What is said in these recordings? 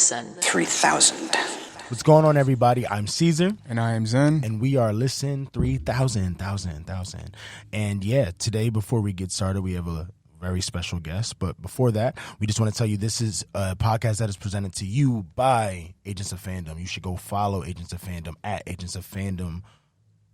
Listen 3000. What's going on, everybody? I'm Cesar. And I am ZENN. And we are Listen 3000. And yeah, today, before we get started, we have a very special guest. But before that, we just want to tell you this is a podcast that is presented to you by Agents of Fandom. You should go follow Agents of Fandom at Agents of Fandom,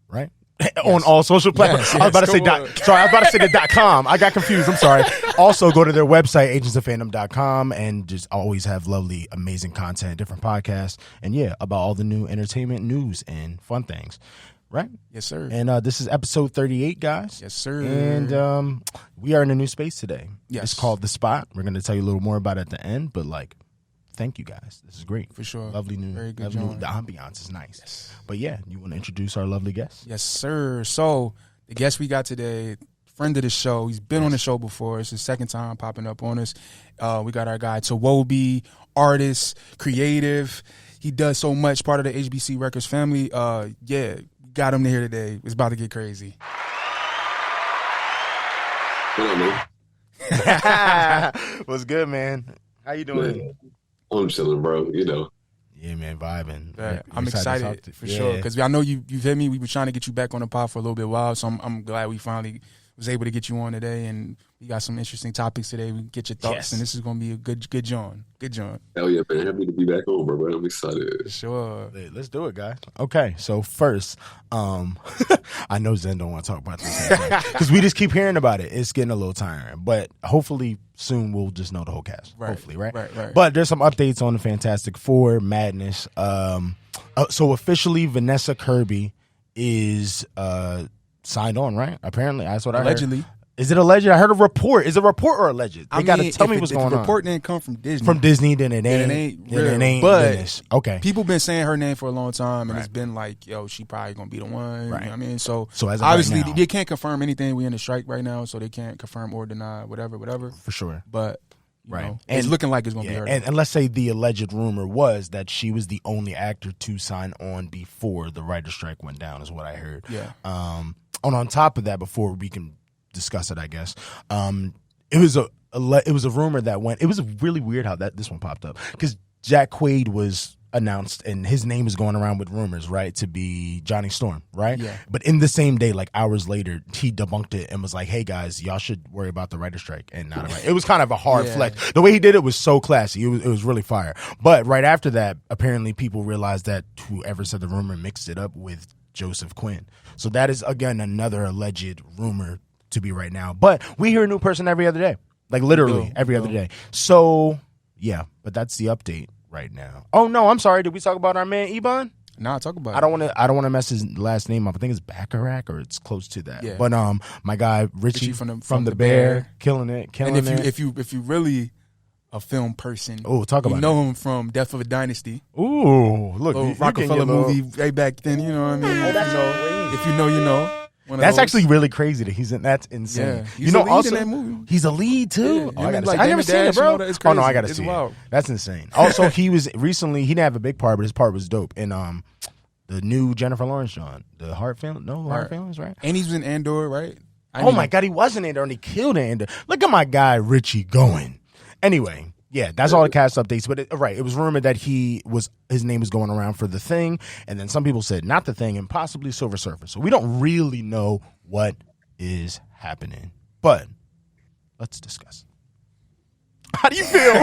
right? Yes. On all social platforms. Yes, I was about to say I was about to say the .com. I got confused. I'm sorry. Also, go to their website, agentsoffandom.com, and just always have lovely, amazing content, different podcasts, and yeah, about all the new entertainment news and fun things. Right? Yes, sir. And this is episode 38, guys. Yes, sir. And we are in a new space today. Yes. It's called The Spot. We're going to tell you a little more about it at the end, but thank you guys. This is great. For sure. Lovely new. Very good lovely new, job. the ambiance is nice. Yes. But yeah, you want to introduce our lovely guest? Yes, sir. So the guest we got today, friend of the show. He's been on the show before. It's his second time popping up on us. We got our guy Tawobi, artist, creative. He does so much, part of the HBC Records family. Yeah, got him here today. It's about to get crazy. What up, man? What's good, man? How you doing? Man, I'm chilling, bro. You know. Yeah, man, vibing. Yeah, I'm excited for yeah. sure because I know you've hit me. We were trying to get you back on the pod for a little bit while, so I'm glad we finally was able to get you on today, and we got some interesting topics today. We get your thoughts, Yes. and this is gonna be a good John. Good John. Hell yeah, man. Happy to be back on, bro. I'm excited. Sure. Hey, let's do it, guys. Okay, so first, I know Zen don't want to talk about this because we just keep hearing about it. It's getting a little tiring, but hopefully soon we'll just know the whole cast. Right. Hopefully, right? Right. But there's some updates on the Fantastic Four Madness. So officially, Vanessa Kirby is signed on, right? Apparently, that's what I heard. Allegedly. Is it alleged? I heard a report. Is it a report or alleged? They got to tell me what's going on. If the report didn't come from Disney. From Disney, then it ain't. Then it ain't then real. it ain't But business. Okay. people been saying her name for a long time, and Right. it's been like, yo, she probably gonna be the one. Right. You know what I mean? So as of obviously right now, they can't confirm anything. We in a strike right now, so they can't confirm or deny whatever. for sure. But you Right. know, it's And- looking like it's gonna be her. And let's say the alleged rumor was that she was the only actor to sign on before the writer's strike went down, is what I heard. Yeah. On top of that, before we can discuss it, I guess, it was a rumor that went. It was really weird how this one popped up because Jack Quaid was announced and his name is going around with rumors, right, to be Johnny Storm, right? Yeah. But in the same day, like hours later, he debunked it and was like, "Hey guys, y'all should worry about the writer's strike and not right." It was kind of a hard Yeah. flex. The way he did it was so classy. It was really fire. But right after that, apparently people realized that whoever said the rumor mixed it up with Joseph Quinn. So that is again another alleged rumor to be right now. But we hear a new person every other day. Like literally every other day. So yeah, but that's the update right now. Oh no, I'm sorry. Did we talk about our man Ebon? Nah, talk about I don't want to mess his last name up. I think it's Bacharach or it's close to that. Yeah. But my guy Richie from the the Bear, Bear. killing it. And if you really a film person, talk about you know him from Death of a Dynasty. Ooh, look, Little you Rockefeller getting your little- movie way back then. You know what I mean? If you know, you know. One of That's those. actually really crazy that he's in. That's insane. Yeah. He's You know, a lead also in that movie. he's a lead too. Yeah. Oh, Him I and, gotta like, see. I never Damon seen it, Dash bro. and all that. It's Oh no, I crazy. gotta It's see wild. it. That's insane. Also, he was recently. He didn't have a big part, but his part was dope in the new Jennifer Lawrence John, the Heart Feelings. No Heart Feelings, right? And he's in Andor, right? Oh my God, he wasn't in there and he killed Andor. Look at my guy Richie going. Anyway, yeah, that's all the cast updates. But it was rumored that his name was going around for The Thing, and then some people said not The Thing and possibly Silver Surfer. So we don't really know what is happening. But let's discuss. How do you feel?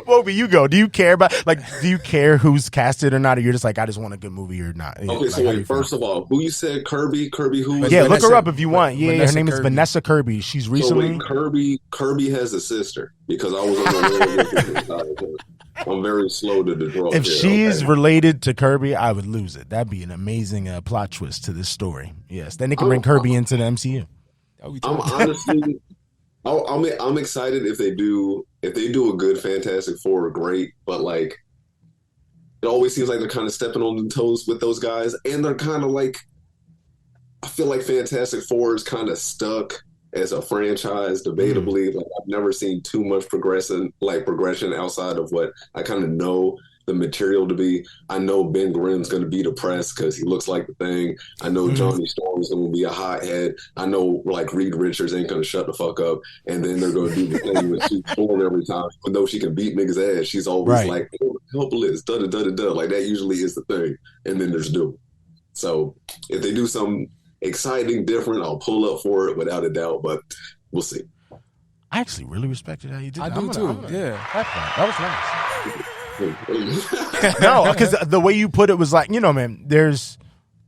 Wobi, you go. Do you care who's casted or not? Or you're just like, I just want a good movie or not? Okay, Like, so how do you wait, feel? first of all, who you said Kirby who? Yeah, look her Vanessa- up if you want. Yeah, her Vanessa name is Kirby. Vanessa Kirby. She's So recently. wait, Kirby has a sister because I was on the I'm very slow to draw. If she's related to Kirby, I would lose it. That'd be an amazing plot twist to this story. Yes, then they can bring Kirby into the MCU. Oh, we I'm talking- honestly, I'm excited if they do a good Fantastic Four, great. But like, it always seems like they're kind of stepping on the toes with those guys, and they're kind of like, I feel like Fantastic Four is kind of stuck as a franchise, debatably. Like, I've never seen too much progression outside of what I kind of know. the material to be. I know Ben Grimm's going to be depressed because he looks like the Thing. I know Johnny Storm's going to be a hothead. I know like Reed Richards ain't going to shut the fuck up, and then they're going to do the thing with she's born every time. Even though she can beat niggas' ass, she's always like, oh, helpless, da da da da da. Like that usually is the thing. And then there's Doom. So if they do something exciting, different, I'll pull up for it without a doubt. But we'll see. I actually really respected how you did that. I do too. Yeah, that was nice. No, because the way you put it was like, man, there's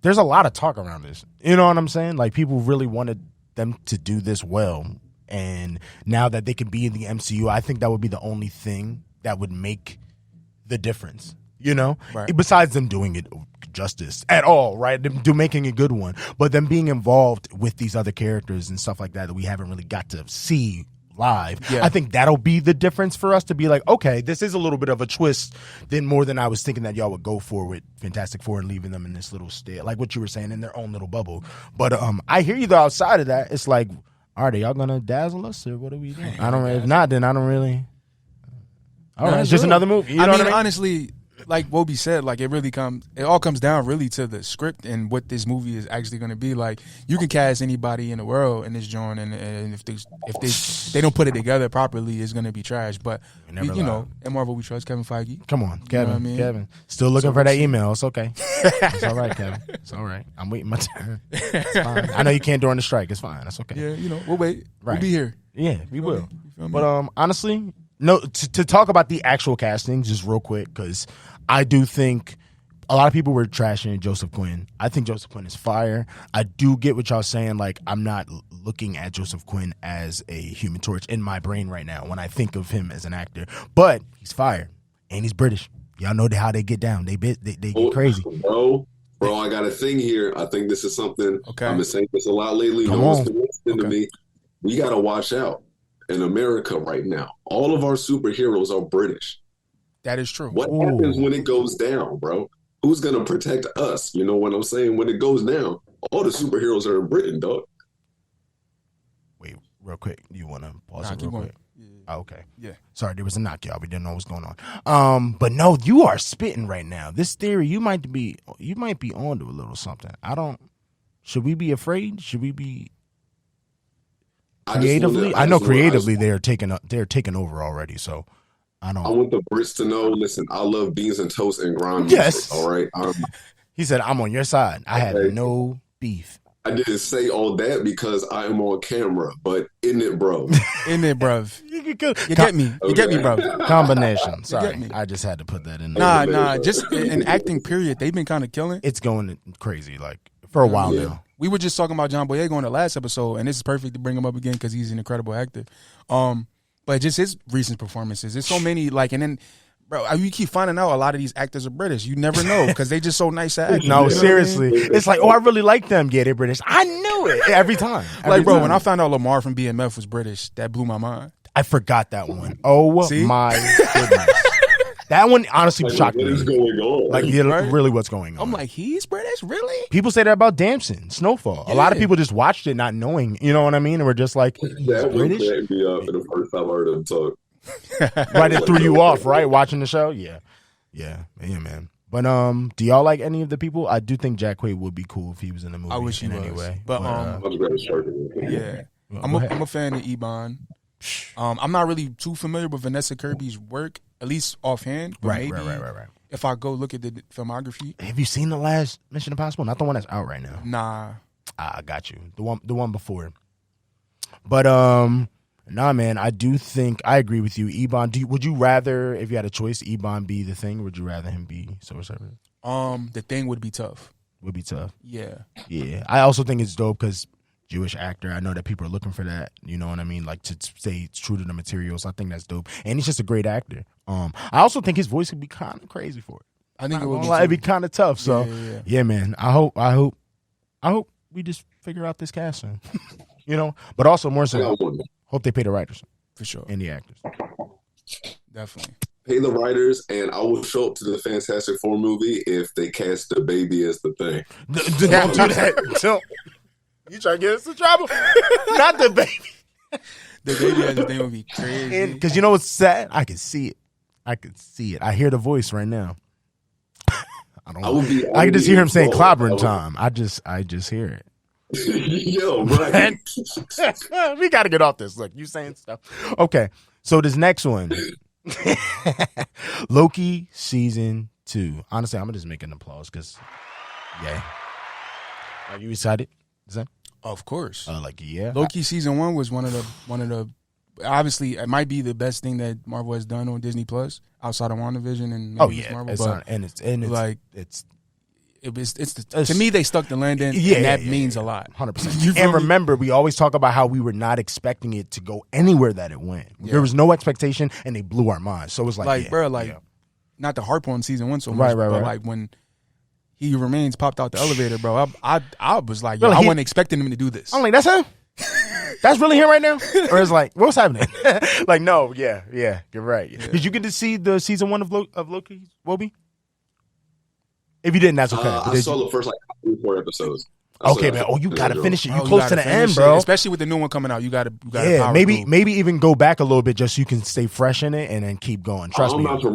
a lot of talk around this. You know what I'm saying? Like people really wanted them to do this well, and now that they can be in the MCU, I think that would be the only thing that would make the difference. Right. Besides them doing it justice at all, right? Them making a good one, but them being involved with these other characters and stuff like that we haven't really got to see live. Yeah. I think that'll be the difference for us to be like, okay, this is a little bit of a twist than more than I was thinking that y'all would go for with Fantastic Four and leaving them in this little state, like what you were saying, in their own little bubble. But I hear you though. Outside of that, it's like, are y'all gonna dazzle us or what are we doing? I don't. If not, then I don't really. All right, it's just another movie. You know what I mean? Honestly, like Wobie said, like it all comes down really to the script and what this movie is actually going to be. Like you can cast anybody in the world in this joint, and if they don't put it together properly, it's going to be trash. But in Marvel we trust. Kevin Feige. Come on, Kevin. Kevin, still looking for that email. It's okay. It's all right, Kevin. It's all right. I'm waiting my turn. It's fine. I know you can't during the strike. It's fine. That's okay. Yeah, we'll wait. Right. We'll be here. Yeah, we will. But honestly, no. To talk about the actual casting, just real quick, because I do think a lot of people were trashing Joseph Quinn. I think Joseph Quinn is fire. I do get what y'all saying. Like, I'm not looking at Joseph Quinn as a Human Torch in my brain right now when I think of him as an actor. But he's fire, and he's British. Y'all know how they get down. They get crazy. Bro, I got a thing here. I think this is something. Okay. I've been saying this a lot lately. No one's been listening to me. We got to watch out. In America right now, all of our superheroes are British. That is true. What happens when it goes down, bro? Who's going to protect us? You know what I'm saying? When it goes down, all the superheroes are in Britain, dog. Wait, real quick. You want to pause it real quick? Yeah. Oh, okay. Yeah. Sorry, there was a knock, y'all. We didn't know what was going on. But no, you are spitting right now. This theory, you might be onto a little something. Should we be afraid? Should we be creatively? I know creatively they're taking over already, so I want the Brits to know, listen, I love beans and toast and grime. Yes. Music, all right. He said, I'm on your side. I have no beef. I didn't say all that because I am on camera, but isn't it, bro? Isn't it, bruv? You get me. You get me, bro. Combination. Sorry. I just had to put that in there. Nah. Just in acting, period, they've been kind of killing. It's going crazy, like, for a while now. We were just talking about John Boyega on the last episode, and this is perfect to bring him up again because he's an incredible actor. But just his recent performances, there's so many, like, and then, bro, you keep finding out a lot of these actors are British. You never know because they just so nice at acting. No, seriously. It's like, I really like them. Yeah, they're British. I knew it every time. When I found out Lamar from BMF was British, that blew my mind. I forgot that one. Oh, my goodness. That one honestly shocked me. What is going on? Like, really what's going on. I'm like, he's British? Really? People say that about Damson, Snowfall. Yeah. A lot of people just watched it not knowing, you know what I mean? And we're just like, he's British? That me up the first time I heard him talk. Right, it threw you off, right? Watching the show? Yeah, man. But do y'all like any of the people? I do think Jack Quaid would be cool if he was in the movie. I wish he was. Anyway. But yeah. I'm a fan of Ebon. I'm not really too familiar with Vanessa Kirby's work, at least offhand. Right. If I go look at the filmography. Have you seen the last Mission Impossible? Not the one that's out right now. Nah. I got you. The one before. But nah, man. I do think I agree with you. Ebon. Would you rather, if you had a choice, Ebon be the Thing? Or would you rather him be Silver Surfer? The Thing would be tough. Would be tough. Yeah. I also think it's dope because Jewish actor. I know that people are looking for that. You know what I mean? Like to say it's true to the materials. I think that's dope. And he's just a great actor. I also think his voice would be kind of crazy for it. I think it'd be kind of tough. So yeah, man. I hope we just figure out this casting. But also more so, hope they pay the writers for sure and the actors. Definitely pay the writers, and I will show up to the Fantastic Four movie if they cast the baby as the Thing. Don't do that. Don't. You try to get us in trouble? Not the baby. The baby as the Thing would be crazy. Because you know what's sad? I can see it. I could see it. I hear the voice right now. I I can just hear him saying clobbering time. I just hear it. Yo, right. We got to get off this. Look, you saying stuff. Okay, so this next one, Loki season 2. Honestly, I'm just making an applause because, yeah. Are you excited? Zen? Of course. Yeah. Loki season 1 was one of the. Obviously, it might be the best thing that Marvel has done on Disney Plus outside of WandaVision and maybe Marvel. To me, they stuck the landing, and that means a lot. 100%. And remember, we always talk about how we were not expecting it to go anywhere that it went. Yeah. There was no expectation, and they blew our minds. So it was not to harp on season 1 so much, but like when He Remains popped out the elevator, bro, I was like, I wasn't expecting him to do this. I'm like, that's him? That's really him right now? Or it's like, what's happening? Like, no, yeah, you're right. Yeah. Did you get to see the season 1 of Loki, Wobi? If you didn't, that's okay. I saw the first 4 episodes. Okay, man. Oh, you gotta finish it. You close to the end, bro. Especially with the new one coming out, you gotta. Yeah, maybe even go back a little bit just so you can stay fresh in it and then keep going. Trust me. I'm about to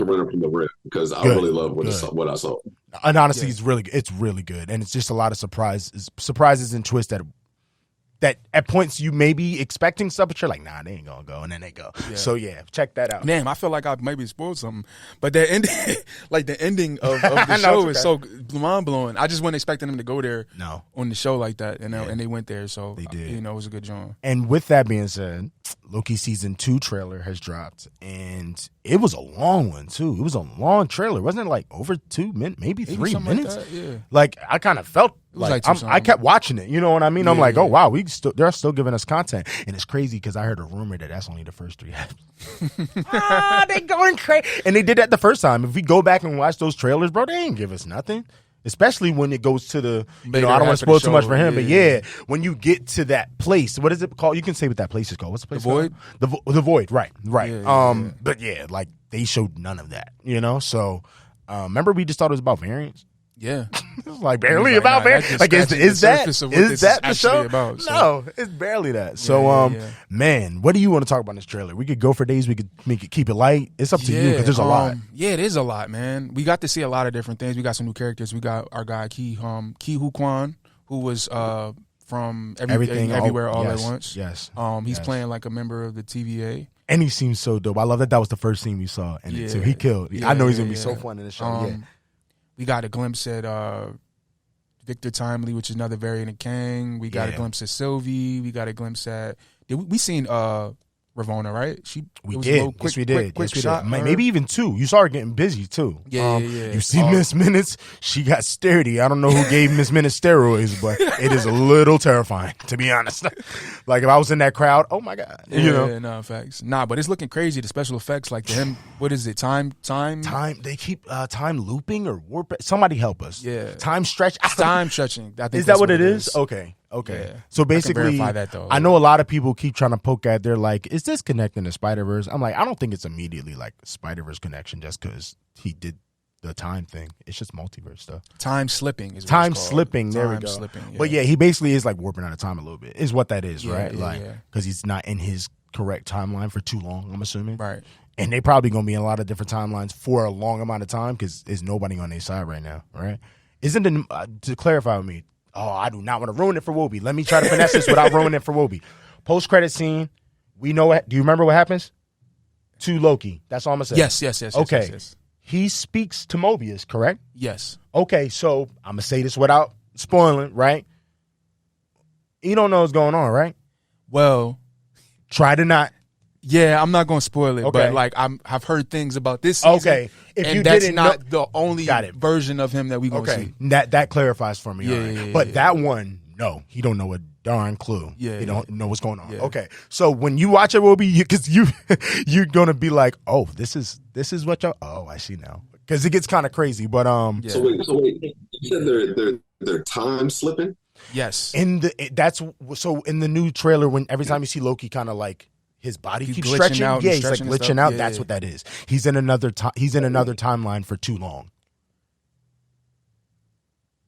run it from the rip because I really love what I saw. And honestly, it's really good, and it's just a lot of surprises and twists that at points you may be expecting stuff, but you're like, nah, they ain't gonna go, and then they go. Yeah. So check that out. Damn, I feel like I maybe spoiled something, but the ending, the ending of the show is so mind blowing. I just wasn't expecting them to go there. On the show like that, and they went there, so they did. It was a good job. And with that being said, Loki season 2 trailer has dropped, and it was a long one too. It was a long trailer, wasn't it? Like over 2 minutes, maybe 3 minutes. Like that, yeah. Like I kind of felt. I kept watching it. You know what I mean? I'm like, oh wow, they're still giving us content, and it's crazy because I heard a rumor that that's only the first 3 episodes. They going crazy, and they did that the first time. If we go back and watch those trailers, bro, they ain't give us nothing. Especially when it goes to the, I don't want to spoil too much for him, but when you get to that place, what is it called? You can say what that place is called. What's the place? The Void. The Void. Right. But like they showed none of that. So remember we just thought it was about variants. Yeah, it was like barely about variants. Like is that the show? About, so. No, it's barely that. So man, what do you want to talk about in this trailer? We could go for days. We could make it keep it light. It's up to you because there's a lot. Yeah, it is a lot, man. We got to see a lot of different things. We got some new characters. We got our guy Ki Hu Kwan, who was from Everything Everywhere All at Once. Yes. He's playing like a member of the TVA. And he seems so dope. I love that was the first scene we saw in it too. He killed. I know he's gonna be so fun in the show. We got a glimpse at Victor Timely, which is another variant of Kang. We got a glimpse at Sylvie. We got a glimpse at. We seen Ravonna, right? We did. Quick shot. Maybe even 2. You saw her getting busy too. You see Miss Minutes, she got sturdy. I don't know who gave Miss Minutes steroids, but it is a little terrifying, to be honest. Like if I was in that crowd, oh my God. No, facts. Nah, but it's looking crazy. The special effects, like him, what is it? Time. They keep time looping or warp. Somebody help us. Yeah. Time stretch. Time stretching. I think is that what it is? Okay. Yeah. So basically, I know a lot of people keep trying to poke at. They're like, "Is this connecting to Spider-Verse?" I'm like, I don't think it's immediately like Spider-Verse connection just because he did the time thing. It's just multiverse stuff. Time slipping is what time it's called. slipping. There we go. Slipping, yeah. But he basically is like warping out of time a little bit. Is what that is, right? Because he's not in his correct timeline for too long. I'm assuming, right? And they probably gonna be in a lot of different timelines for a long amount of time because there's nobody on their side right now, right? Isn't it to clarify with me? Oh, I do not want to ruin it for Wobi. Let me try to finesse this without ruining it for Wobi. Post-credit scene. We know what. Do you remember what happens to Loki? That's all I'm gonna say. Yes. Okay. Yes. He speaks to Mobius, correct? Yes. Okay, so I'm gonna say this without spoiling, right? You don't know what's going on, right? Well, try to not. Yeah, I'm not gonna spoil it, but like I've heard things about this season. Okay, if you that's not the only version of him that we gonna see. That clarifies for me. Yeah, but that one, no, he don't know a darn clue. He don't know what's going on. Yeah. Okay, so when you watch it, will be because you're gonna be like, oh, this is what y'all. Oh, I see now because it gets kind of crazy. But So wait, you said they're time slipping. Yes. In the new trailer, when every time you see Loki, kind of like. His body keeps stretching. He's like glitching out. That's what that is. He's in another timeline for too long.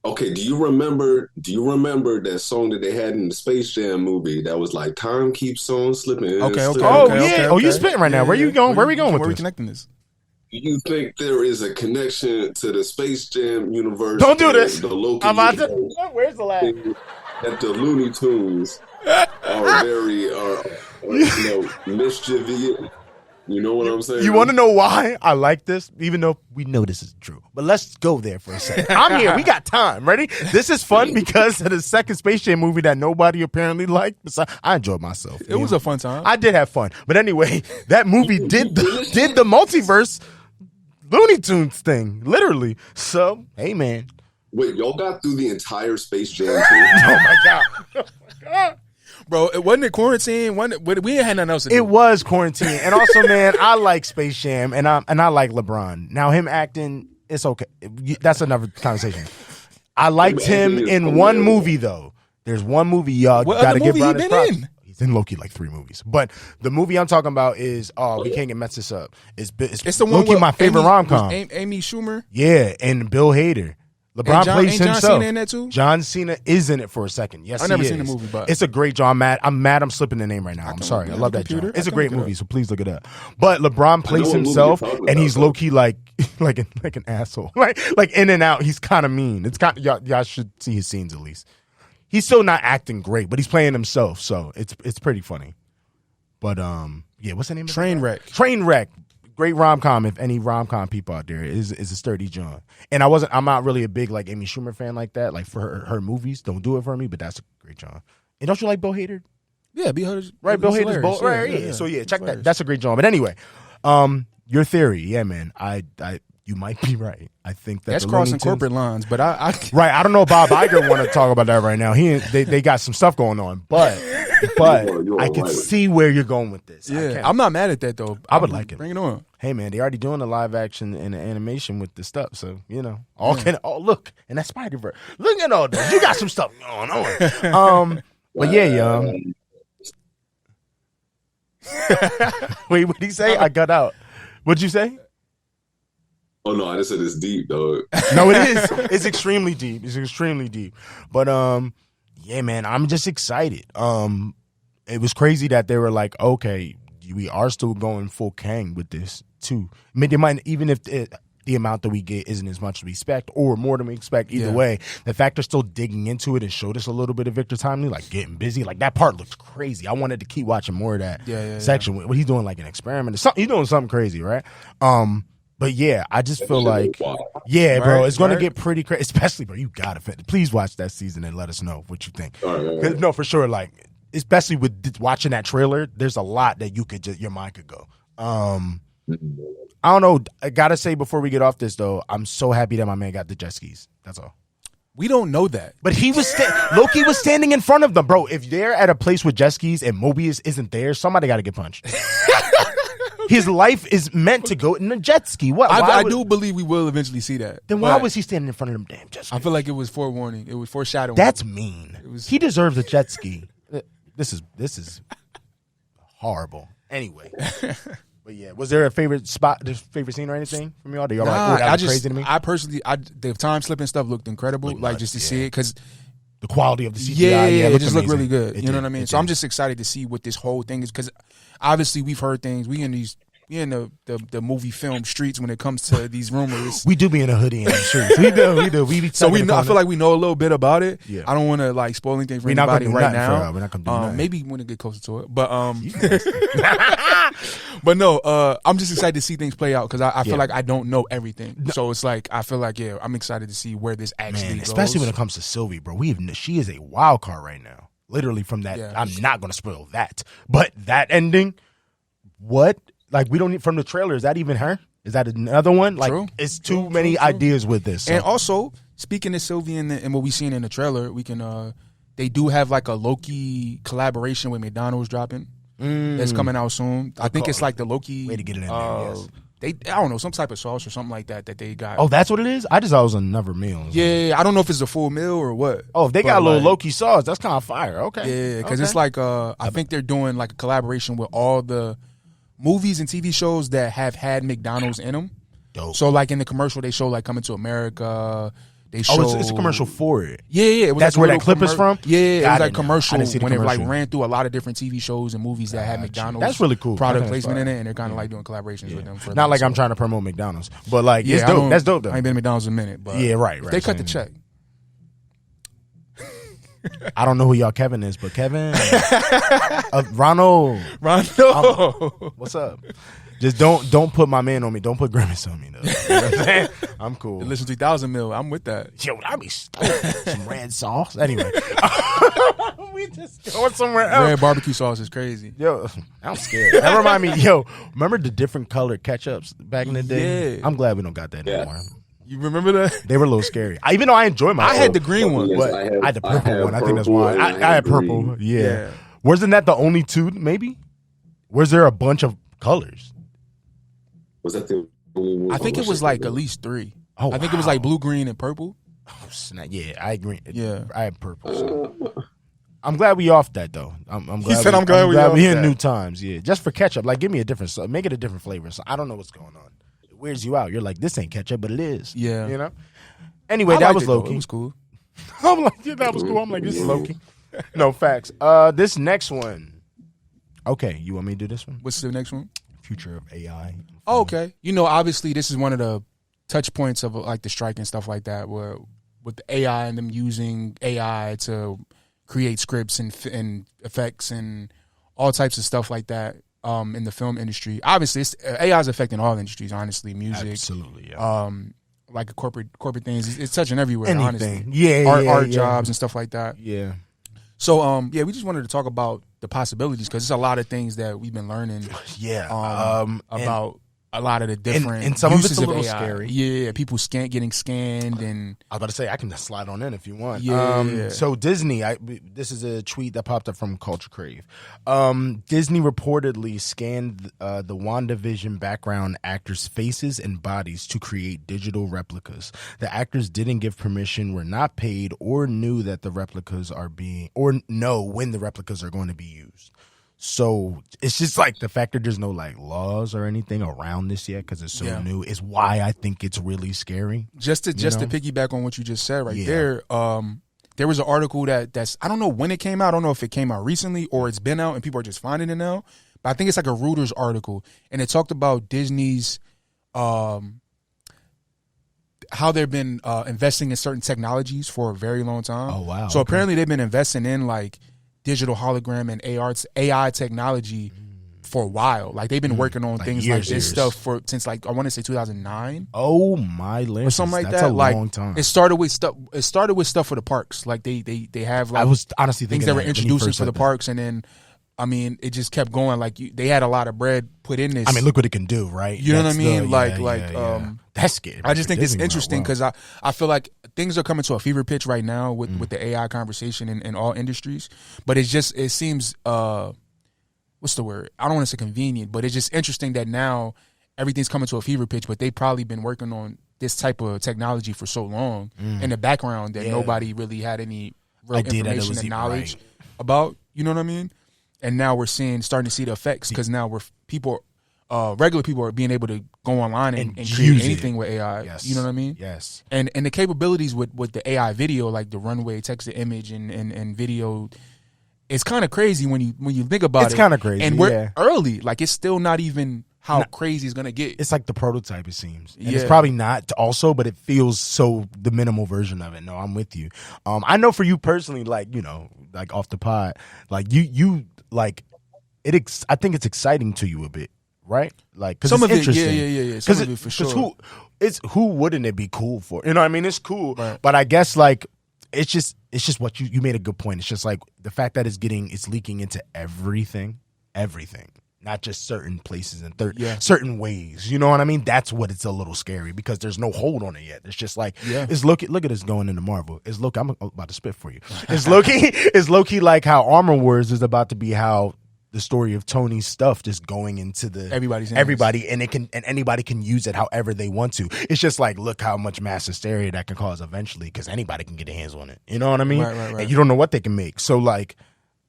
Okay, do you remember that song that they had in the Space Jam movie that was like time keeps on slipping? Okay. Oh, you spitting right now. Where you going? Where are we going with this? Where are we connecting this? you think there is a connection to the Space Jam universe? Don't do this. The Loki I'm about universe, to. Where's the laugh? that the Looney Tunes are very, mischievous. You know what I'm saying? You want to know why I like this? Even though we know this is true. But let's go there for a second. I'm here. We got time. Ready? This is fun because of the second Space Jam movie that nobody apparently liked. I enjoyed myself. It was a fun time. I did have fun. But anyway, that movie did the multiverse Looney Tunes thing. Literally. So, hey, man. Wait, y'all got through the entire Space Jam too? Oh, my God. Oh, my God. Bro, it wasn't it quarantine? We ain't had nothing else to do. It was quarantine. And also, man, I like Space Jam and I like LeBron. Now, him acting, it's okay. That's another conversation. I liked him in one movie, though. There's one movie y'all got to give Bron his props. He's in Loki like 3 movies. But the movie I'm talking about is, we can't get messed this up. It's the one Loki, my favorite rom-com. Amy Schumer? Yeah, and Bill Hader. LeBron plays himself. John Cena in that too? John Cena is in it for a second. Yes, I've never seen the movie, but it's a great job. I'm mad. I'm slipping the name right now. I'm sorry. I love that John. It's a great movie, so please look it up. But LeBron plays himself, and he's low key like an asshole, like in and out. He's kind of mean. It's kind. Y'all should see his scenes at least. He's still not acting great, but he's playing himself, so it's pretty funny. But yeah, what's the name? Trainwreck. Trainwreck. Great rom-com, if any rom-com people out there, is a sturdy John. And I'm not really a big like Amy Schumer fan like that. Like for her movies, don't do it for me, but that's a great John. And don't you like Bill Hader? Yeah, Bill Hader's right. Bill Hader's bold. Right, yeah. So yeah, check that. That's a great John. But anyway, your theory, yeah, man. You might be right. I think that's crossing corporate lines, but I right. I don't know if Bob Iger want to talk about that right now. They got some stuff going on, but I can see where you're going with this. Yeah, I'm not mad at that though. I would like it. Bring it on. Hey man, they already doing the live action and the animation with the stuff, so look, and that Spider-Verse. Look at all this. You got some stuff going on. But yeah, young. Wait, what did he say? I got out. What'd you say? Oh no, I just said it's deep, dog. No, it is. It's extremely deep. It's extremely deep. But yeah, man, I'm just excited. It was crazy that they were like, okay, we are still going full Kang with this too. I mean, they might, even if the amount that we get isn't as much as we expect or more than we expect. Either way, the fact they're still digging into it and showed us a little bit of Victor Timely, like getting busy, like that part looks crazy. I wanted to keep watching more of that section. What he's doing, like an experiment, he's doing something crazy, right? But yeah, I just feel like, yeah, bro, it's going to get pretty crazy. Especially, bro, you got to please watch that season and let us know what you think. Right. No, for sure. Like, especially with watching that trailer, there's a lot that your mind could go. I don't know. I got to say before we get off this, though, I'm so happy that my man got the jet skis. That's all. We don't know that. But he was Loki was standing in front of them, bro. If they're at a place with jet skis and Mobius isn't there, somebody got to get punched. His life is meant to go in a jet ski. What? I do believe we will eventually see that. Then why was he standing in front of them damn jet skis? I feel like it was forewarning. It was foreshadowing. That's mean. He deserves a jet ski. This is horrible. Anyway. But yeah, was there a favorite spot, favorite scene or anything from y'all? Y'all like, that was crazy to me? I personally, the time slipping stuff looked incredible. Just to see it, because the quality of the CGI, it just looked really good. You know what I mean? So I'm just excited to see what this whole thing is, because obviously we've heard things. We in the movie film streets when it comes to these rumors. We do be in a hoodie in the streets. We do. We be so we know, I feel like we know a little bit about it. Yeah. I don't want to like spoil anything for anybody right now. We're not gonna do nothing. Maybe when it get closer to it. But but no, I'm just excited to see things play out, because I feel like I don't know everything. No. So it's like I feel like I'm excited to see where this actually goes. Especially when it comes to Sylvie, bro. She is a wild card right now. Literally from that. Yeah. I'm not gonna spoil that. But that ending, what? Like, we don't need, from the trailer, is that even her? Is that another one? Like, it's too many ideas with this. So. And also, speaking of Sylvie and what we seen in the trailer, we can they do have like a Loki collaboration with McDonald's dropping. That's coming out soon. I think it's like the Loki. Way to get it in there, yes. I don't know, some type of sauce or something like that they got. Oh, that's what it is? I just thought it was another meal. Yeah, I don't know if it's a full meal or what. Oh, if they got a little Loki sauce, that's kind of fire. Okay. Yeah, because it's like, I think they're doing like a collaboration with all the movies and TV shows that have had McDonald's in them. Dope. So like in the commercial, they show like Coming to America. They show it's a commercial for it. Yeah. It was That's like where that clip is from? Yeah, it was Got like it now. commercial I didn't see the when it like commercial. ran through a lot of different TV shows and movies that had Gotcha. McDonald's. That's really cool. Product I think that's placement in fire. it, and they're kind of like doing collaborations with them. For Not them, like so. I'm trying to promote McDonald's, but like Yeah, it's dope. That's dope though. I ain't been to McDonald's in a minute, but Yeah, right. They cut the Same. check. I don't know who y'all Kevin is, but Kevin, Ronald, what's up? Just don't put my man on me. Don't put Grimace on me though. You know what I'm saying? I'm cool. Listen, 3,000 mil. I'm with that. Yo, I be some red sauce. Anyway, we just going somewhere else. Red barbecue sauce is crazy. Yo, I'm scared. That remind me. Yo, remember the different colored ketchups back in the day? Yeah. I'm glad we don't got that anymore. You remember that? They were a little scary. Even though I enjoy my. I had the green one. Yes, But I had the purple one. I think that's why. I had purple. green. Yeah. Wasn't that the only two? Maybe. Was there a bunch of colors? Was that the only one? I think it was like at least 3. Oh, I think it was like blue, green, and purple. Oh, snap. Yeah, I agree. Yeah. I had purple. So. I'm glad we off that though. I'm glad. said, "I'm glad we off in that." new times. Yeah, just for ketchup. Like, give me a different. Make it a different flavor. So I don't know what's going on. It weirds you out. You're like, this ain't ketchup, but it is. Yeah. You know. Anyway, I that liked was it, though. Loki. It was cool. I'm like, yeah, that was cool. I'm like, this is Loki. No facts. This next one. Okay, you want me to do this one? What's the next one? Future of AI. Oh, okay. You know, obviously, this is one of the touch points of like the strike and stuff like that, where with the AI and them using AI to create scripts and effects and all types of stuff like that in the film industry. Obviously, AI is affecting all industries, honestly. Music. Absolutely, yeah. Like corporate things. It's touching everywhere, Anything. honestly. Yeah, art yeah. jobs and stuff like that. Yeah. So, we just wanted to talk about the possibilities because there's a lot of things that we've been learning. Yeah. About a lot of the different and some of uses it's a little AI. scary. Yeah, people getting scanned and I was about to say I can just slide on in if you want. Yeah. So Disney, this is a tweet that popped up from Culture Crave. Disney reportedly scanned the WandaVision background actors' faces and bodies to create digital replicas. The actors didn't give permission, were not paid, or knew that the replicas are being, or know when the replicas are going to be used. So it's just like the fact that there's no like laws or anything around this yet because it's so new is why I think it's really scary. Just to piggyback on what you just said there. There was an article that's I don't know when it came out. I don't know if it came out recently or it's been out and people are just finding it now. But I think it's like a Reuters article and it talked about Disney's how they've been investing in certain technologies for a very long time. Oh wow! So apparently they've been investing in like digital hologram and AI technology for a while. Like they've been working on things like this stuff since like I want to say 2009. Oh my land. Or something like That's that. a long time. It started with stuff. It started with stuff for the parks. Like they have like I was honestly things thinking that were introducing for the parks, and then I mean it just kept going. Like they had a lot of bread put in this. I mean, look what it can do, right? You know what I mean? That's scary. I just think it's interesting because I feel like things are coming to a fever pitch right now with the AI conversation in all industries. But it seems what's the word? I don't want to say convenient, but it's just interesting that now everything's coming to a fever pitch. But they've probably been working on this type of technology for so long in the background that nobody really had any real information and knowledge about. You know what I mean? And now we're starting to see the effects because now regular people are being able to go online and create anything with AI. Yes. You know what I mean? Yes. And the capabilities with the AI video, like the runway text to image and video, it's kind of crazy when you think about it. It's kind of crazy. And we're early. Like it's still not even how crazy it's gonna get. It's like the prototype, it seems. And it's probably not also, but it feels so the minimal version of it. No, I'm with you. I know for you personally, like, you know, like off the pod, like you like it. I think it's exciting to you a bit. Right, like because it's interesting. Yeah. Some of it for sure. Who wouldn't it be cool for? You know, what I mean, it's cool, right. But I guess like it's just what you made a good point. It's just like the fact that it's leaking into everything, not just certain places and certain ways. You know what I mean? That's what it's a little scary because there's no hold on it yet. It's just like it's look at this going into Marvel. It's look. I'm about to spit for you. It's low-key like how Armor Wars is about to be how. The story of Tony's stuff just going into everybody and anybody can use it however they want to. It's just like look how much mass hysteria that can cause eventually because anybody can get their hands on it. You know what I mean? Right. And you don't know what they can make. So like,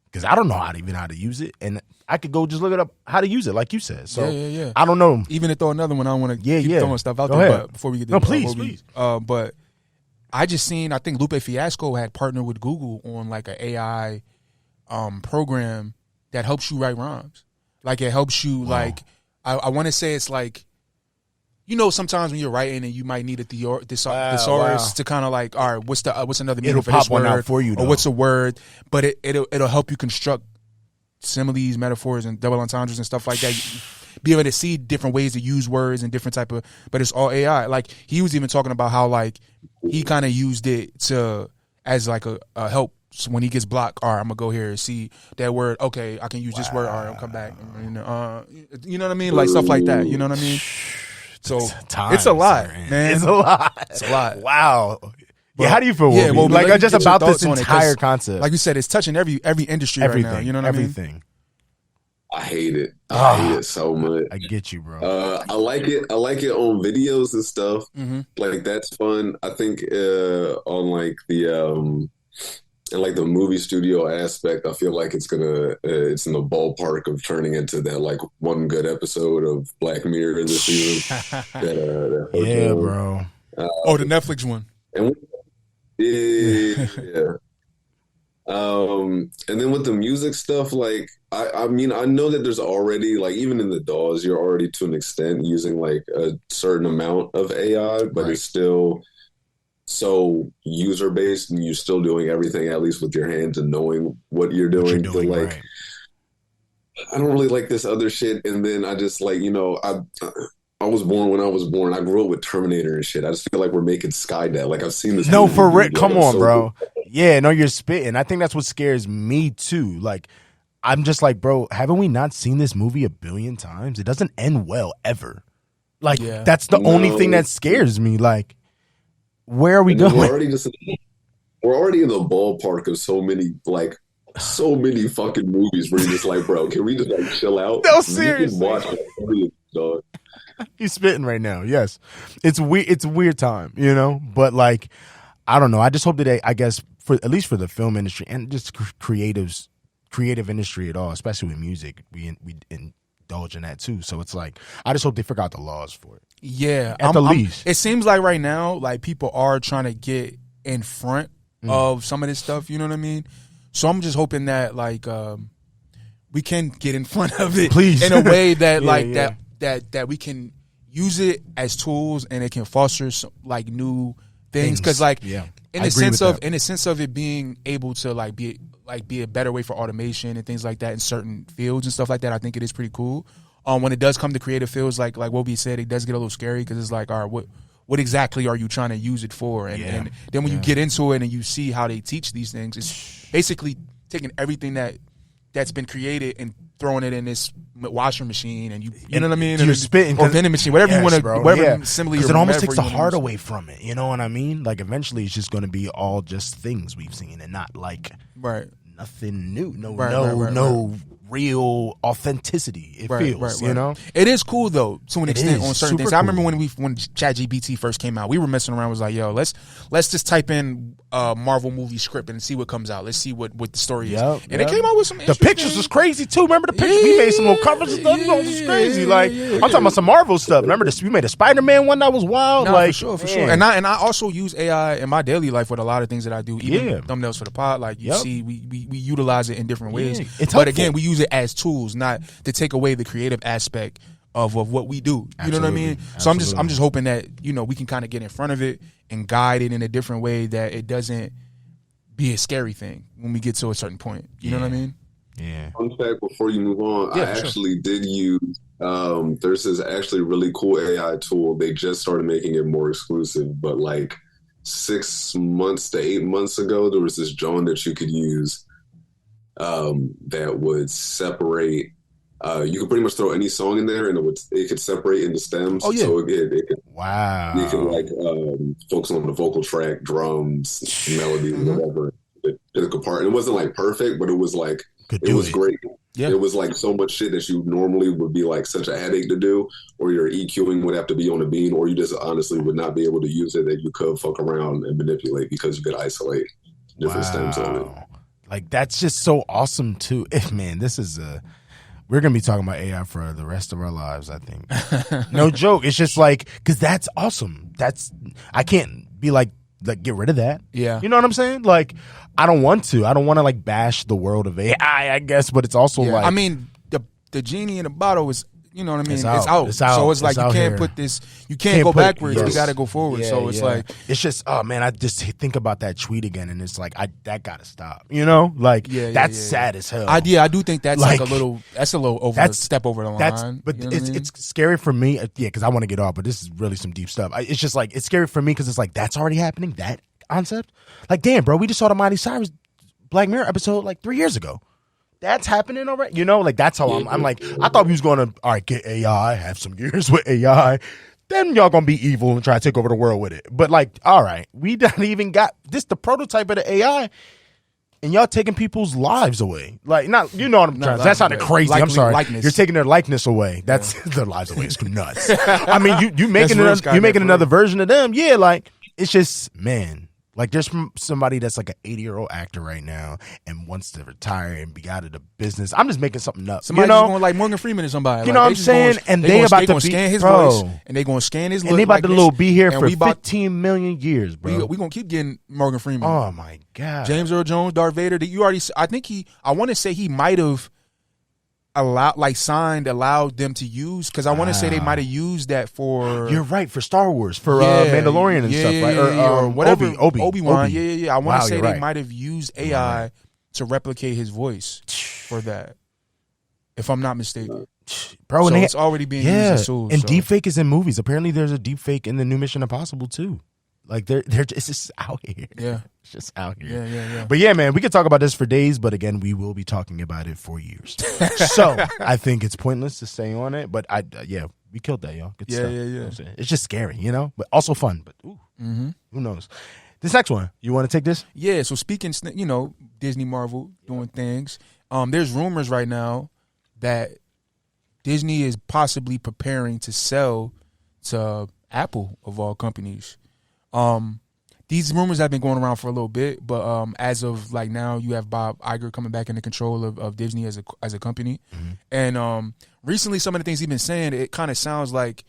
because I don't know how to use it, and I could go just look it up how to use it, like you said. So yeah. I don't know. Even to throw another one, I don't want to keep throwing stuff out go there. ahead. But before we get please. But I think Lupe Fiasco had partnered with Google on like an AI program that helps you write rhymes. Like it helps you like I want to say it's like, sometimes when you're writing and you might need a thesaurus to kind of like, all right, what's another meaning for this word? One out for you, or what's a word? But it'll help you construct similes, metaphors, and double entendres and stuff like that. Be able to see different ways to use words and different type of, but it's all AI. Like he was even talking about how like he kind of used it as like a help. So when he gets blocked, all right, I'm gonna go here and see that word. Okay, I can use this word. All right, I'll come back. You know what I mean? Like stuff like that. You know what I mean? So it's a lot, man. It's a lot. It's a lot. Wow. Yeah, how do you feel? Yeah, well, like just about this on entire concept. Like you said, it's touching every industry right now. You know what I mean? Everything. I hate it. I hate it so much. I get you, bro. I like it. I like it on videos and stuff. Mm-hmm. Like that's fun. I think on like the in like the movie studio aspect, I feel like it's in the ballpark of turning into that like one good episode of Black Mirror this season. Yeah, bro. The Netflix one. And yeah. And then with the music stuff, like I mean, I know that there's already like even in the DAWs, you're already to an extent using like a certain amount of AI, but it's still so user based, and you're still doing everything at least with your hands and knowing what you're doing. Like, I don't really like this other shit. And then I just like I was born when I was born. I grew up with Terminator and shit. I just feel like we're making Skynet. Like I've seen this. No, for real. Come on, bro. Yeah, no, you're spitting. I think that's what scares me too. Like, I'm just like, bro, haven't we not seen this movie a billion times? It doesn't end well ever. Like, that's the only thing that scares me. Like, where are we going? We're already in the ballpark of so many fucking movies where you're just like, bro, can we just like chill out? No, seriously. Watch it, dog. He's spitting right now. Yes, it's weird. It's a weird time, But like, I don't know. I just hope that I guess at least for the film industry and just creative industry at all, especially with music, we indulge in that too. So it's like I just hope they figure out the laws for it. Yeah, at the least. It seems like right now, like people are trying to get in front of some of this stuff. You know what I mean? So I'm just hoping that like we can get in front of it, please, in a way that that we can use it as tools and it can foster some, like new things. Because like in the sense of it being able to be a better way for automation and things like that in certain fields and stuff like that, I think it is pretty cool. When it does come to creative fields, like Wobi said, it does get a little scary because it's like, all right, what exactly are you trying to use it for? And then when you get into it and you see how they teach these things, it's basically taking everything that's been created and throwing it in this washer machine, and you know what I mean? You're spitting, or vending machine, whatever you want to, whatever simile. Because it almost takes the heart away from it. You know what I mean? Like eventually, it's just going to be all just things we've seen, and not like nothing new. No real authenticity. It feels, you know. It is cool though, to an extent on certain things. I remember when ChatGPT first came out, we were messing around. Was like, yo, let's just type in Marvel movie script and see what comes out. Let's see what the story is. And it came out with some. The pictures was crazy too. Remember the pictures? We made some little covers and stuff. It was crazy. I'm talking about some Marvel stuff. Remember we made a Spider-Man one that was wild. For sure. And I also use AI in my daily life with a lot of things that I do. Even thumbnails for the pod. Like you see, we utilize it in different ways. But again, we use it as tools, not to take away the creative aspect of what we do. You know what I mean? So I'm just hoping that we can kind of get in front of it and guide it in a different way that it doesn't be a scary thing when we get to a certain point. You know what I mean? Yeah. Fun fact before you move on, I actually did use there's this actually really cool AI tool. They just started making it more exclusive, but like 6 months to 8 months ago, there was this drone that you could use that would separate. You could pretty much throw any song in there, and it could separate into stems. Oh yeah. So it could, wow. You could like focus on the vocal track, drums, melody, whatever. It could part. And it wasn't like perfect, but it was like it was great. Yeah. It was like so much shit that you normally would be like such a headache to do, or your EQing would have to be on a bean, or you just honestly would not be able to use it, that you could fuck around and manipulate because you could isolate different stems on it. Like that's just so awesome too. Man, this is we're gonna be talking about AI for the rest of our lives, I think. No joke. It's just like, because that's awesome. I can't be like Like, get rid of that. Yeah. You know what I'm saying? Like, I don't want to. I don't want to like bash the world of AI, I guess, but it's also Yeah. like, I mean, the genie in the bottle is, you know what I mean? It's out. So it's like It's you out can't here. put this. You can't go put it- backwards. We yes. got to go forward. Yeah, so it's yeah. like, it's just, oh man, I just think about that tweet again, and it's like, that gotta stop. You know, like that's sad as hell. I do think that's like a Like, little. That's a little over step over the line. But you know what I mean? it's scary for me. Yeah, because I want to get off, but this is really some deep stuff. It's just like it's scary for me because it's like that's already happening. That concept, like, damn, bro, we just saw the Miley Cyrus Black Mirror episode like 3 years ago. That's happening already. You know, like that's how I'm like, I thought we was going to, all right, get AI, have some years with AI. Then y'all going to be evil and try to take over the world with it. But like, all right, we don't even got this, the prototype of the AI, and y'all taking people's lives away. Like, not, you know what I'm trying to say. That sounded crazy. I'm sorry. Likeness. You're taking their likeness away. That's their lives away. It's nuts. I mean, you making real, you making another version of them. Yeah, like, it's just, man. Like, there's somebody that's like an 80-year-old actor right now and wants to retire and be out of the business. I'm just making something up. Somebody you know? just going like Morgan Freeman or somebody. You like, know what they I'm just saying? Gonna, And they they gonna, about they to gonna be, scan his bro. voice, and they gonna scan his. And they about to be here for we 15 million years, bro. We gonna keep getting Morgan Freeman. Oh my god, James Earl Jones, Darth Vader. You already. I think I want to say he might have allowed them to use, because I want to say they might have used that for. You're right, for Star Wars, for Mandalorian and stuff, right? Or whatever. Obi-Wan. Yeah. I want to say they right. might have used AI to replicate his voice for that, if I'm not mistaken. Bro, So and it's already being used as tools. And so. deepfake is in movies. Apparently, there's a deepfake in the new Mission Impossible too. Like they're it's just out here. Yeah. It's just out here. Yeah. But yeah, man, we could talk about this for days, but again, we will be talking about it for years. So I think it's pointless to stay on it. But we killed that, y'all. Good stuff. Yeah. You know what I'm saying? It's just scary, you know, but also fun. But who knows? This next one, you want to take this? Yeah. So speaking, Disney, Marvel doing things. There's rumors right now that Disney is possibly preparing to sell to Apple, of all companies. These rumors have been going around for a little bit, but as of like now, you have Bob Iger coming back into control of Disney as a company. Mm-hmm. And recently, some of the things he's been saying, it kind of sounds like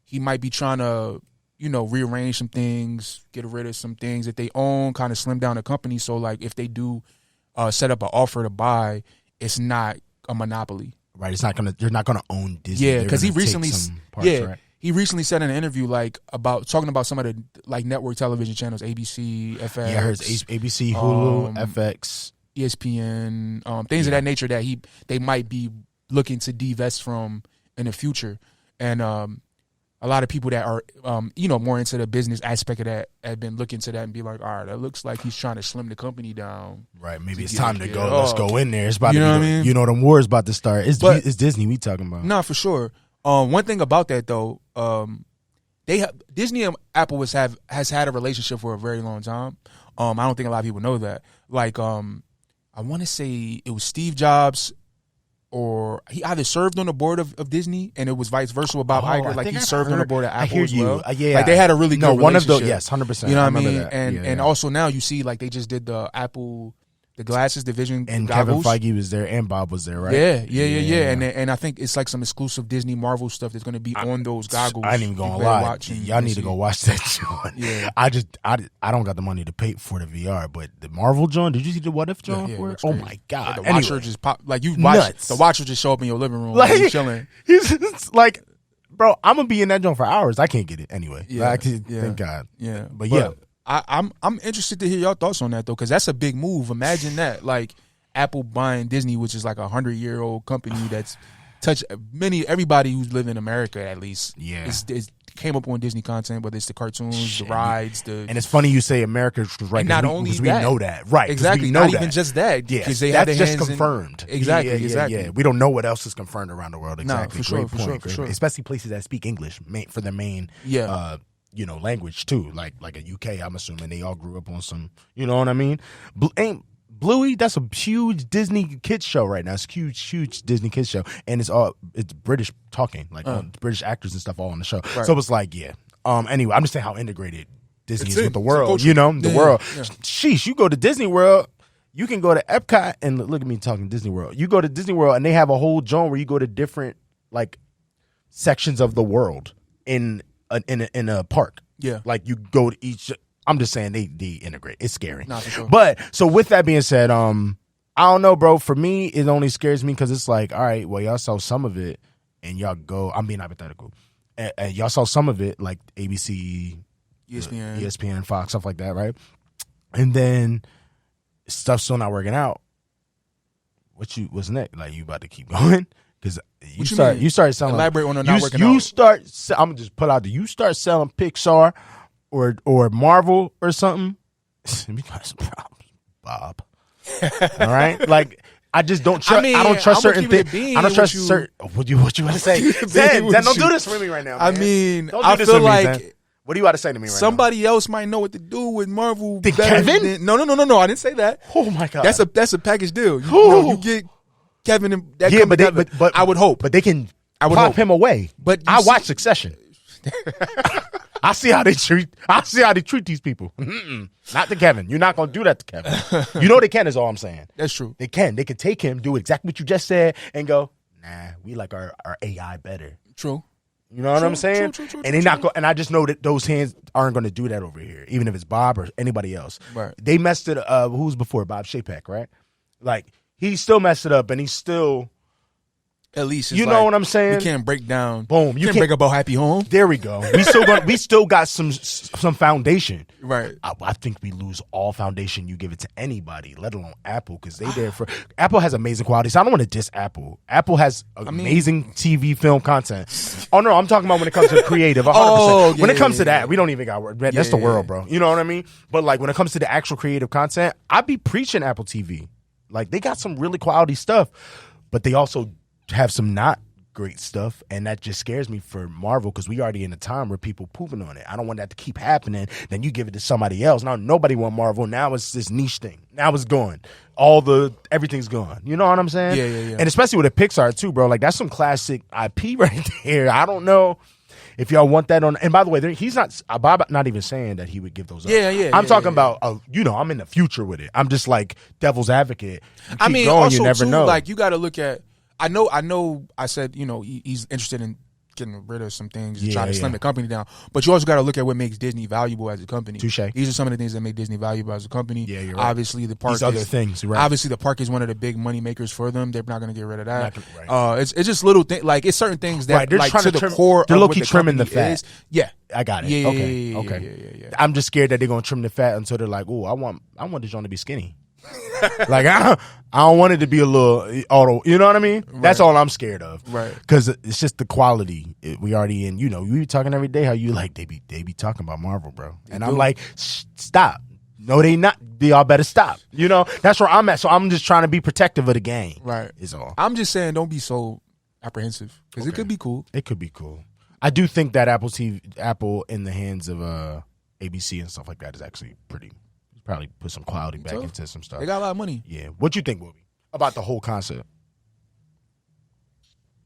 he might be trying to, rearrange some things, get rid of some things that they own, kind of slim down the company. So like if they do set up an offer to buy, it's not a monopoly. Right. You're not gonna own Disney. Yeah, because he recently, right? He recently said in an interview talking about some of the like network television channels, ABC, FX. Yeah, I heard ABC, Hulu, FX, ESPN, things of that nature that they might be looking to divest from in the future. And a lot of people that are more into the business aspect of that have been looking to that and be like, all right, that looks like he's trying to slim the company down. Right, maybe it's time to go. Let's go in there. It's about you to know be, what I mean? Them wars about to start. It's Disney we talking about. Nah, for sure. One thing about that though, Disney and Apple has had a relationship for a very long time. I don't think a lot of people know that. Like, I want to say it was Steve Jobs, or he either served on the board of Disney, and it was vice versa with Bob Iger. Like he served on the board of Apple as well. Yeah, like they had a really good one of relationship. those. Yes, 100%. You know what I mean? That. And also now you see like they just did the Apple. The glasses division, and goggles. Kevin Feige was there, and Bob was there, right? Yeah. And I think it's like some exclusive Disney Marvel stuff that's going to be on those goggles. I ain't even gonna lie. Y'all need to go watch that joint. Yeah. I don't got the money to pay for the VR, but the Marvel joint. Did you see the What If joint? Yeah, Oh my god! Like the watcher just pop. Like you watch Nuts. the watcher just show up in your living room, like you chilling. He's like, bro, I'm gonna be in that joint for hours. I can't get it anyway. Yeah, thank God. Yeah, but yeah. I'm interested to hear your thoughts on that though, because that's a big move. Imagine that, like Apple buying Disney, which is like 100-year-old company that's touched everybody who's lived in America at least. Yeah, is came up on Disney content, whether it's the cartoons, the rides, and it's funny you say America right. Not only we know that, right? Exactly. Not even just that. Yeah, they that's have just confirmed. Exactly. Yeah. We don't know what else is confirmed around the world. Exactly. No, for sure. Especially places that speak English for their main. Language too, like a UK. I'm assuming they all grew up on some. You know what I mean? Bluey, that's a huge Disney kids show right now. It's a huge Disney kids show, and it's British talking, like British actors and stuff all on the show. Right. So it's like, anyway, I'm just saying how integrated Disney is with the world. The world. Yeah. Sheesh, you go to Disney World, you can go to Epcot and look at me talking Disney World. You go to Disney World and they have a whole zone where you go to different like sections of the world in a park. Yeah, like you go to each I'm just saying they integrate. It's scary. Nah, for sure. But so with that being said, I don't know, bro. For me, it only scares me because it's like, all right, well, y'all sell some of it, and y'all go. I'm being hypothetical. And y'all sell some of it, like ABC, ESPN, Fox, stuff like that, right? And then stuff's still not working out. What's next? Like, you about to keep going? Because you start selling. Elaborate on the not working out. I'm gonna just put out you start selling Pixar or Marvel or something. We got some problems, Bob. All right, like. I just don't trust. I don't trust certain things. I don't trust certain. What you want to say? Zen, don't do this for me right now. Man. I mean, don't do this feel for like me, Zen. What do you want to say to me right now? Somebody else might know what to do with Marvel. Kevin? No. I didn't say that. Oh my god, that's a package deal. You get Kevin and that. Yeah, but I would hope. But they can I would pop hope. him away. But I watch Succession. I see how they treat these people. Not to Kevin. You're not gonna do that to Kevin. You know they can is all I'm saying. That's true. They can. They can take him, do exactly what you just said, and go, nah, we like our AI better. True. You know what I'm saying? True, and they not go, and I just know that those hands aren't going to do that over here, even if it's Bob or anybody else. Right. They messed it up. Who's before Bob Chapek, right? Like he still messed it up, and he's still. At least you know what I'm saying. We can't break down. Boom. You can't break up a happy home. There we go. We still got some foundation. Right. I think we lose all foundation. You give it to anybody, let alone Apple, because they there for. Apple has amazing quality. So I don't want to diss Apple. Apple has amazing TV film content. Oh no, I'm talking about when it comes to creative. 100%. When it comes to that, we don't even got word. That's the world, bro. You know what I mean? But like when it comes to the actual creative content, I be preaching Apple TV. Like they got some really quality stuff, but they also have some not great stuff, and that just scares me for Marvel because we already in a time where people pooping on it. I don't want that to keep happening. Then you give it to somebody else. Now nobody want Marvel. Now it's this niche thing. Now it's gone. Everything's gone. You know what I'm saying? Yeah. And especially with a Pixar too, bro. Like that's some classic IP right there. I don't know if y'all want that on. And by the way, he's not. Bob not even saying that he would give those up. I'm talking about. I'm in the future with it. I'm just like devil's advocate. You keep going, you never know. Like you got to look at. I know. I said, he's interested in getting rid of some things and trying to slim the company down. But you also got to look at what makes Disney valuable as a company. Touche. These are some of the things that make Disney valuable as a company. Yeah, you're right. Obviously, the park. These other things, right? Obviously, the park is one of the big money makers for them. They're not going to get rid of that. It's just little things. Like it's certain things that they're like trying to to the core. They're low-key trimming the fat. Yeah, I got it. Yeah, Okay. Yeah. I'm just scared that they're gonna trim the fat until they're like, oh, I want this joint to be skinny. Like I don't want it to be a little auto. You know what I mean? Right. That's all I'm scared of. Right. Because it's just the quality. We already in. We be talking every day how you like they be talking about Marvel, bro. And I'm like, stop. No, they not. Y'all better stop. That's where I'm at. So I'm just trying to be protective of the game. Right. Is all. I'm just saying, don't be so apprehensive because it could be cool. It could be cool. I do think that Apple in the hands of ABC and stuff like that is actually pretty. Probably put some quality back into some stuff. They got a lot of money. Yeah. What you think, Wooby, about the whole concept?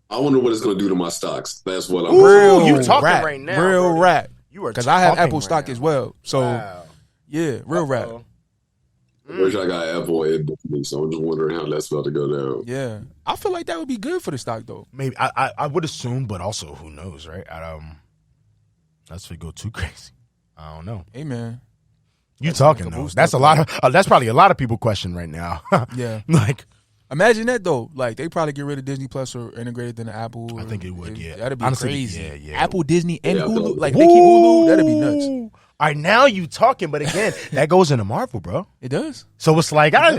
I wonder what it's going to do to my stocks. That's what I'm. Real, you talking right now? Real rap. You are because I have Apple right stock now. As well. So wow. Yeah, real rap. I wish I got Apple and Disney, so I'm just wondering how that's about to go down. Yeah, I feel like that would be good for the stock though. Maybe I would assume, but also who knows, right? That's if it go too crazy. I don't know. Hey man. You talking though? That's a lot of. That's probably a lot of people question right now. Yeah, like imagine that though. Like they probably get rid of Disney Plus or integrate it into Apple. I think it would. Yeah, that'd be honestly, crazy. Yeah. Apple, Disney, and Hulu. Like they keep Hulu. That'd be nuts. All right, now you talking, but again, that goes into Marvel, bro. It does. So it's like, y'all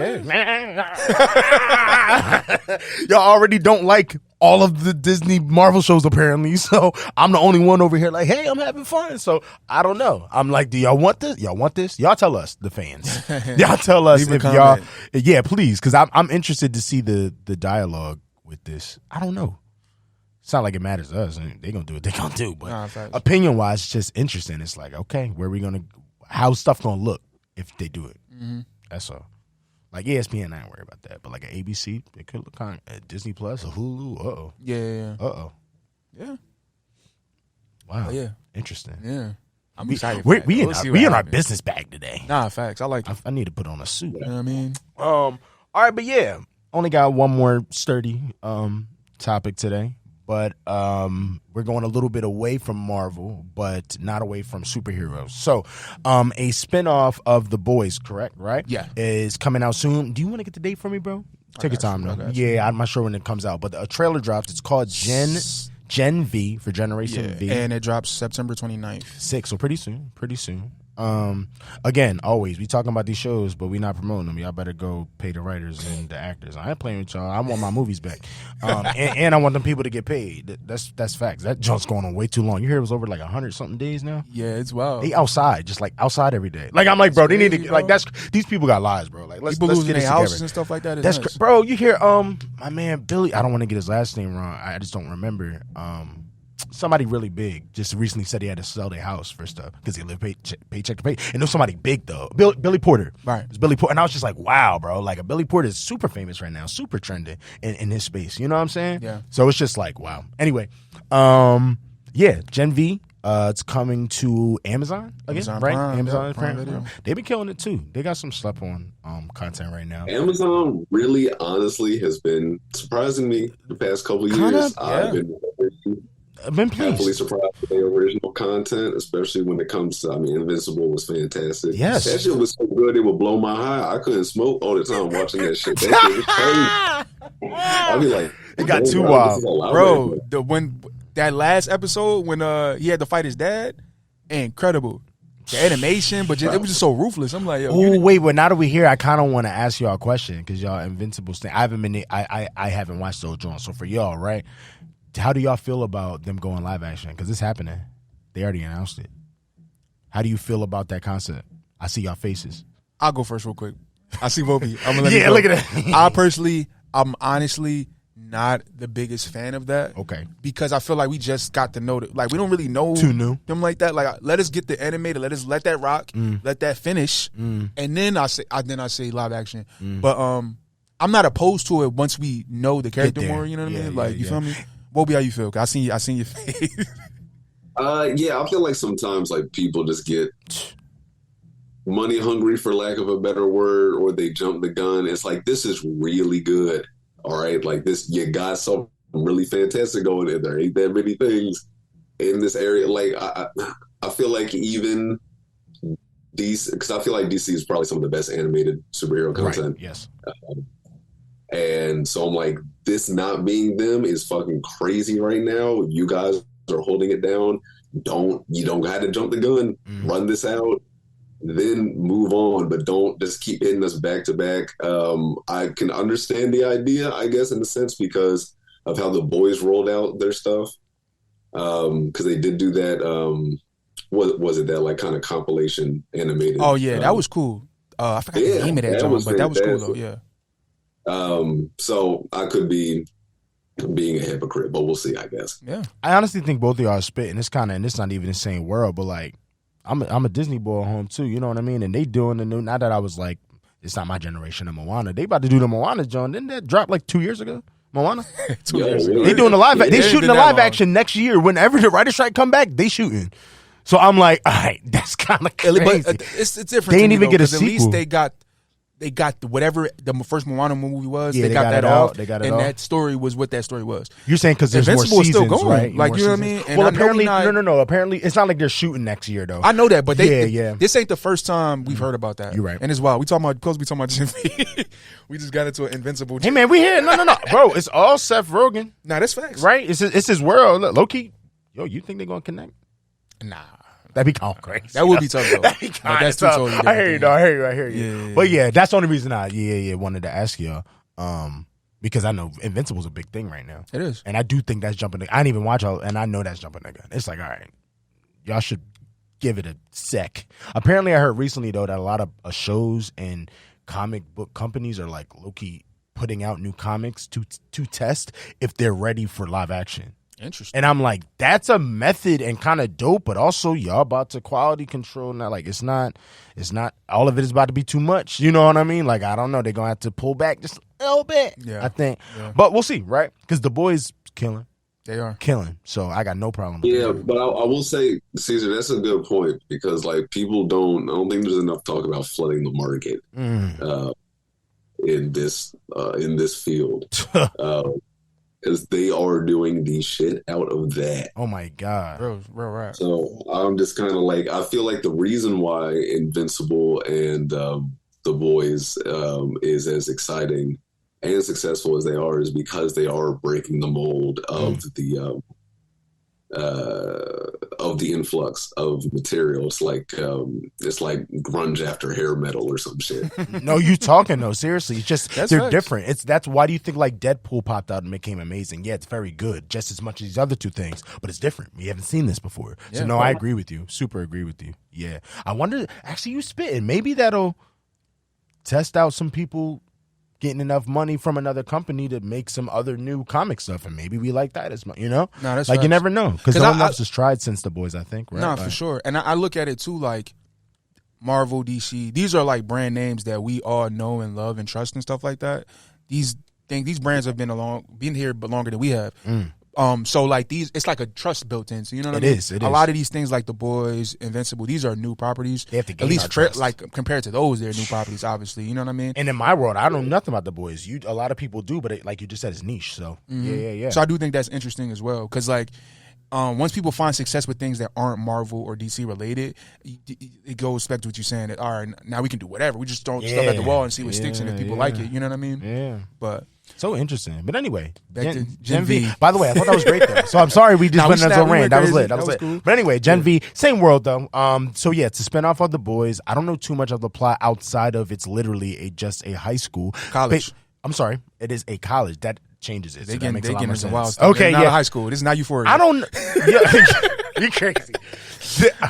already don't like all of the Disney Marvel shows, apparently. So I'm the only one over here like, hey, I'm having fun. So I don't know. I'm like, do y'all want this? Y'all want this? Y'all tell us, the fans. Y'all tell us if y'all. Yeah, please, because I'm interested to see the dialogue with this. I don't know. It's not like it matters to us. They're going to do what they're going to do. But opinion-wise, it's just interesting. It's like, okay, where are we going to – how's stuff going to look if they do it? Mm-hmm. That's all. Like ESPN, I ain't worried about that. But like an ABC, it could look kind of – Disney Plus, a Hulu, uh-oh. Yeah. Uh-oh. Yeah. Wow. Yeah. Interesting. Yeah. I'm excited. We in our business bag today. Nah, facts. I like it. I need to put on a suit. You know what I mean? All right, but yeah. Only got one more sturdy topic today. but we're going a little bit away from Marvel, but not away from superheroes. So, a spinoff of The Boys, correct? Right? Yeah. Is coming out soon. Do you want to get the date for me, bro? Take your time, though. Yeah, I'm not sure when it comes out, but a trailer drops. It's called Gen V for Generation V. And it drops September 29th. 6, so pretty soon. Again, always, we talking about these shows, but we not promoting them. Y'all better go pay the writers and the actors. I ain't playing with y'all. I want my movies back. And I want them people to get paid. That's facts. That junk's going on way too long. You hear it was over like 100-something days now? Yeah, it's wild. They outside, just like outside every day. Like, I'm like, bro, they need to, like, these people got lives, bro. Like, let's people get losing this their together. houses and stuff like that. That's bro, you hear, my man, Billy, I don't want to get his last name wrong. I just don't remember. Somebody really big just recently said he had to sell their house for stuff because he lived paycheck to pay. And it was somebody big though, Billy Porter. Right, it's Billy Porter, and I was just like, wow, bro. Like a Billy Porter is super famous right now, super trending in his space. You know what I'm saying? Yeah. So it's just like, wow. Anyway, yeah, Gen V. It's coming to Amazon again, Amazon right? Prime, Amazon Prime Prime. Video. They've been killing it too. They got some slept on content right now. Amazon really, honestly, has been surprising me the past couple of Kinda, years. yeah. I've been pleased. Happily surprised with the original content, especially when it comes to, I mean, Invincible was fantastic. Yes. That shit was so good, it would blow my high. I couldn't smoke all the time watching that shit. That shit was crazy. I'd be like, it got too wild. wild. Bro, when that last episode, when he had to fight his dad, incredible. The animation, but it was just so ruthless. I'm like, yo. Oh, wait, but now that we're here, I kind of want to ask y'all a question because y'all Invincible thing. I haven't watched those joints. So for y'all, right? How do y'all feel about them going live action? Because it's happening. They already announced it. How do you feel about that concept? I see y'all faces. I'll go first real quick. I see Vopi. I'm gonna let you go. Look at that. I'm honestly not the biggest fan of that. Okay. Because I feel like we just got to know that, like, we don't really know Too new. them like that. Like, let us get the animated, let that rock, let that finish, and then I say live action. But I'm not opposed to it once we know the character more. You know what I mean? Like, you feel me? Vopi, how you feel? 'Cause I seen your face. Yeah, I feel like sometimes like people just get money hungry, for lack of a better word, or they jump the gun. It's like, this is really good. All right, like this, you got something really fantastic going in there. Ain't that many things in this area. Like I feel like even DC, because I feel like DC is probably some of the best animated superhero content. Right. Yes. And so I'm like, this not being them is fucking crazy right now. You guys are holding it down. You don't got to jump the gun. Run this out, then move on. But don't just keep hitting us back to back. I can understand the idea, I guess, in a sense, because of how the boys rolled out their stuff. Because they did do that. What was it, that like kind of compilation animated? Oh yeah, that was cool. I forgot the name of that joint, but that was cool though. Yeah. So I could be being a hypocrite, but we'll see, I guess. Yeah. I honestly think both of y'all are spitting. It's kind of, and it's not even the same world, but like, I'm a Disney boy at home too. You know what I mean? And they doing the new. Not that I was like, it's not my generation of Moana. They about to do the Moana joint. Didn't that drop like 2 years ago? Moana. 2 years ago. They doing the live. They shooting the live action next year. Whenever the writer strike come back, they shooting. So I'm like, all right, that's kind of crazy. But it's different. They didn't even get a at least sequel. they got whatever the first Moana movie was. Yeah, they got that off. They got it and off. that story was what that story was. You're saying because there's Invincible more is seasons, still going, right? like, More you know what I seasons. mean? And Well, I know apparently, we no. Apparently, it's not like they're shooting next year though. I know that, but yeah. This ain't the first time we've heard about that. You're right. And it's wild. We talking about Jimmy. We just got into an Invincible. Hey man, we here. No, bro. It's all Seth Rogen, Nah, that's facts. right? It's his world. Look, Loki. Yo, you think they're gonna connect? Nah. That'd be kind of crazy. That would be tough though. That'd be Like, kind that's of too tough. totally I hear you. different. I hear you. Yeah. But yeah, that's the only reason I wanted to ask y'all. Because I know Invincible's a big thing right now. It is. And I do think that's jumping. I didn't even watch all, and I know that's jumping the gun. It's like, all right, y'all should give it a sec. Apparently, I heard recently though that a lot of shows and comic book companies are like low-key putting out new comics to test if they're ready for live action. Interesting. And I'm like, that's a method and kind of dope, but also y'all about to quality control now. Like it's not all of it is about to be too much. You know what I mean? Like I don't know, they're gonna have to pull back just a little bit. Yeah. I think, Yeah. but we'll see, right? Because the boys killing. They are. Killing, so I got no problem with Yeah, that. but I will say, Cesar, that's a good point because like people don't. I don't think there's enough talk about flooding the market in this field. because they are doing the shit out of that. Oh my god. Real rap. So I'm just kind of like, I feel like the reason why Invincible and The Boys is as exciting and successful as they are is because they are breaking the mold of the influx of material. It's like grunge after hair metal or some shit. No, you talking though. Seriously, it's just That's they're facts. different. That's why do you think like Deadpool popped out and became amazing? Yeah, it's very good, just as much as these other two things, but it's different. We haven't seen this before, so Yeah. no, I agree with you. Super agree with you. Yeah, I wonder. Actually, you spitting. Maybe that'll test out some people getting enough money from another company to make some other new comic stuff, and maybe we like that as much. You know, No, that's like you facts. never know because 'Cause no one I- else has tried since The Boys. I think. Right? No, Like, for sure. And I look at it too like Marvel, DC. These are like brand names that we all know and love and trust and stuff like that. These brands have been here but longer than we have. So like these, it's like a trust built in. So you know what I mean? It A is. lot of these things like The Boys, Invincible, these are new properties. They have to gain at least our trust. like compared to those, they're new properties. Obviously, you know what I mean? And in my world, I don't know nothing about The Boys. A lot of people do, but like you just said, it's niche. So yeah. So I do think that's interesting as well because like once people find success with things that aren't Marvel or DC related, it goes back to what you're saying that all right, now we can do whatever. We just throw stuff at the wall and see what sticks, and if people like it, you know what I mean? Yeah. But So interesting. But anyway, Back to Gen V. By the way, I thought that was great though. So I'm sorry we just Nah, we went into a snapped, we rant. went That was crazy. lit. That was lit. cool. But anyway, Gen V, same world though. So yeah, it's a spinoff of The Boys. I don't know too much of the plot outside of it's literally just a high school. College. I'm sorry, it is a college. That changes it. they So that getting makes they a lot getting more some sense. wild stuff. Okay, It's not yeah. a high school. This is not Euphoria. I don't. Yeah, you're crazy.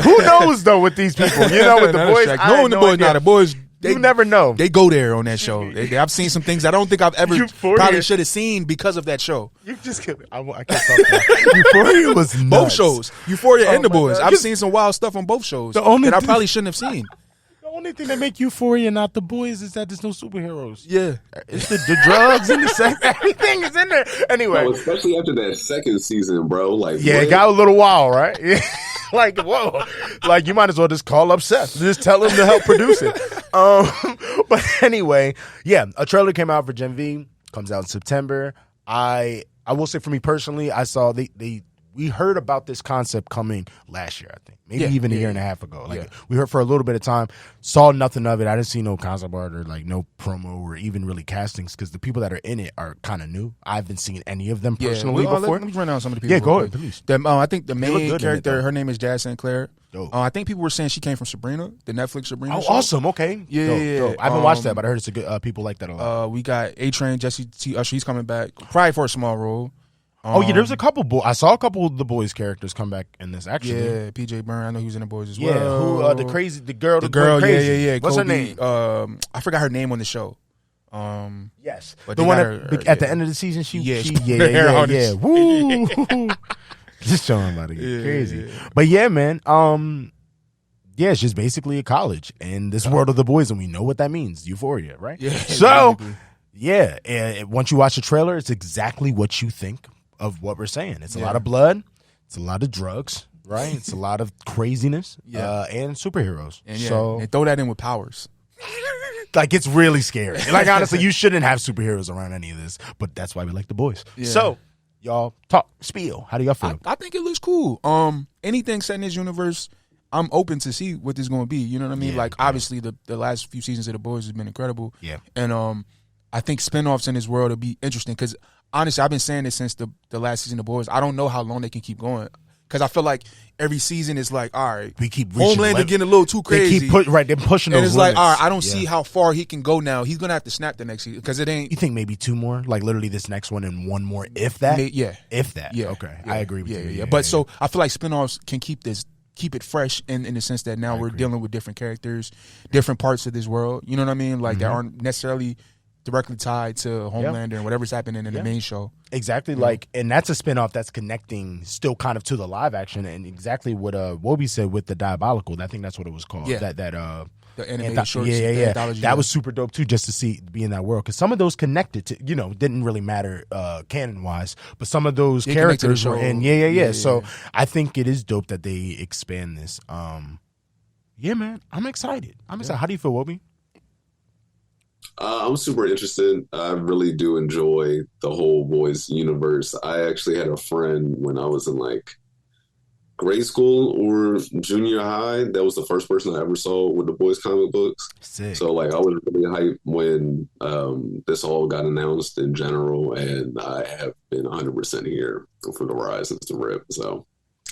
Who knows though with these people? You know, with The Another Boys. track. I Knowing had The no Boys, idea. now The Boys. You never know. They go there on that show. I've seen some things I don't think I've ever Euphoria. probably should have seen because of that show. You just kidding. I can't talk about it. Euphoria was nuts. Both shows, Euphoria and Oh The my Boys. God. I've seen some wild stuff on both shows The only that I thing- probably shouldn't have seen. The only thing that make Euphoria not The Boys is that there's no superheroes. Yeah, It's the drugs and the sex. Everything is in there. Anyway, No, especially after that second season, bro. Like, yeah, what? it got a little wild, right? Yeah. Like, whoa. Like, you might as well just call up Seth. Just tell him to help produce it. But anyway, yeah, a trailer came out for Gen V. Comes out in September. I will say for me personally, I saw we heard about this concept coming last year, I think. Maybe even a year and a half ago. Like we heard for a little bit of time, saw nothing of it. I didn't see no concept art or like no promo or even really castings because the people that are in it are kind of new. I haven't seen any of them personally before. Let me run down some of the people. Yeah, go real ahead, quick. please. I think the look main good in it, character, though. her name is Jazz Sinclair. Dope. I think people were saying she came from Sabrina, the Netflix Sabrina Oh, show. awesome. Okay. Yeah, Dope, yeah, dope. yeah. I haven't watched that, but I heard it's a good. People like that a lot. We got A-Train, Jesse T. Usher. He's coming back, probably for a small role. Oh yeah, there was a couple. I saw a couple of The Boys characters come back in this. Actually, Yeah, PJ Byrne. I know he was in The Boys as yeah. well. Who the girl? The girl, crazy. yeah. What's her Kobe, name? I forgot her name on the show. Yes, But the they one got at the yeah. end of the season. She Yeah, she she put yeah her hair yeah on yeah. it. Woo! Just showing about to get crazy. But yeah, man. Yeah, it's just basically a college in this world of The Boys, and we know what that means. Euphoria, right? Yeah, So, basically. yeah, and once you watch the trailer, it's exactly what you think of what we're saying. It's a lot of blood. It's a lot of drugs, right? It's a lot of craziness, and superheroes. And so, and throw that in with powers. like, it's really scary. Like, honestly, you shouldn't have superheroes around any of this, but that's why we like The Boys. Yeah. So, y'all talk, spiel. How do y'all feel? I think it looks cool. Anything set in this universe, I'm open to see what this is going to be. You know what I mean? Yeah, like, obviously, the last few seasons of The Boys has been incredible. Yeah. And I think spinoffs in this world will be interesting because, honestly, I've been saying this since the last season of The Boys. I don't know how long they can keep going because I feel like every season is like, all right, We keep reaching Homelander limit. getting a little too crazy. They keep they're pushing and those it's like, limits. all right, I don't Yeah. see how far he can go now. He's going to have to snap the next season because it ain't. You think maybe two more? Like literally this next one and one more, if that? Yeah. If that. Yeah. Okay. Yeah. I agree with you. Yeah. But so I feel like spinoffs can keep it fresh in the sense that now we're dealing with different characters, different parts of this world. You know what I mean? Like that aren't necessarily directly tied to Homelander and whatever's happening in the main show. Exactly. Like, and that's a spinoff that's connecting still kind of to the live action and exactly what Wobi said with the Diabolical. I think that's what it was called. Yeah. That The animated shorts. yeah. anthology, That was super dope too, just to be in that world. Because some of those connected to, didn't really matter canon wise, but some of those They connect to the characters were show. in. Yeah. So Yeah. I think it is dope that they expand this. Yeah, man, I'm excited. How do you feel, Wobi? I'm super interested. I really do enjoy the whole boys universe. I actually had a friend when I was in like grade school or junior high. That was the first person I ever saw with the boys comic books. Sick. So like I was really hyped when this all got announced in general, and I have been 100% here for the rise since the rip. So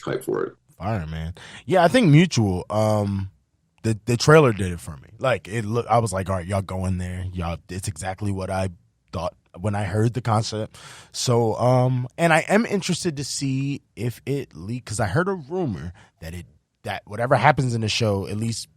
hype for it. Fire, man. Yeah, I think Mutual. The trailer did it for me. Like it look, I was like, all right, y'all go in there. Y'all, it's exactly what I thought when I heard the concept. So, and I am interested to see if it leaked because I heard a rumor that whatever happens in the show, at least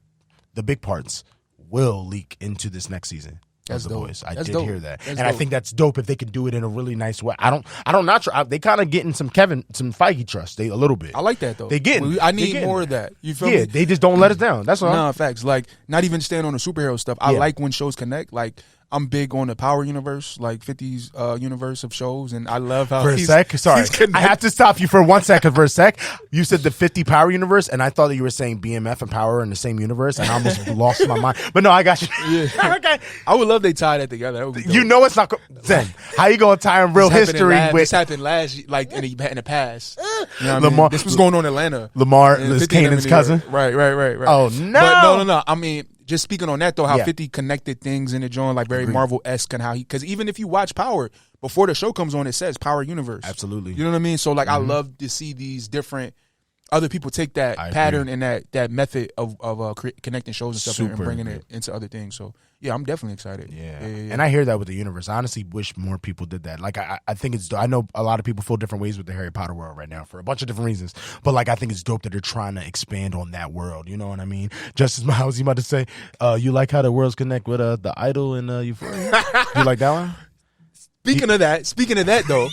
the big parts, will leak into this next season. That's The dope. Boys. I That's did dope. hear that, That's and I dope. think that's dope if they can do it in a really nice way. I don't not sure. They kind of getting some Feige trust. They a little bit. I like that though. They getting. I they need getting more there. of that. You feel Yeah, me? they just don't let us down. That's all. Nah, facts. Like, not even staying on the superhero stuff. I Yeah. like when shows connect. Like, I'm big on the Power universe, like 50s universe of shows, and I love how For a he's, sec, sorry, he's connect- I have to stop you for 1 second. For a sec, you said the 50 Power universe, and I thought that you were saying BMF and Power in the same universe, and I almost lost my mind. But no, I got you. Yeah. Okay, I would love they tie that together. That would be dope. you know it's not Zen. How you gonna tie in real This happened history this with happened last, like in the past. You know what I Lamar- mean? This was going on in Atlanta. Lamar, And is 50 and them Kanan's in the cousin? year. Right. Oh, no. But no. I mean, just speaking on that though, how Yeah. 50 connected things in the joint, like very Agreed. Marvel-esque, and how because even if you watch Power before the show comes on, it says Power Universe. Absolutely. You know what I mean? So like, I love to see these different other people take that I pattern and that method of connecting shows and stuff and Super bringing agree. it into other things. So yeah, I'm definitely excited. Yeah. And I hear that with the universe. I honestly wish more people did that. Like, I think it's dope. I know a lot of people feel different ways with the Harry Potter world right now for a bunch of different reasons. But, like, I think it's dope that they're trying to expand on that world. You know what I mean? Just as I was about to say, you like how the worlds connect with the Idol and Euphoria? You like that one? Speaking of that though,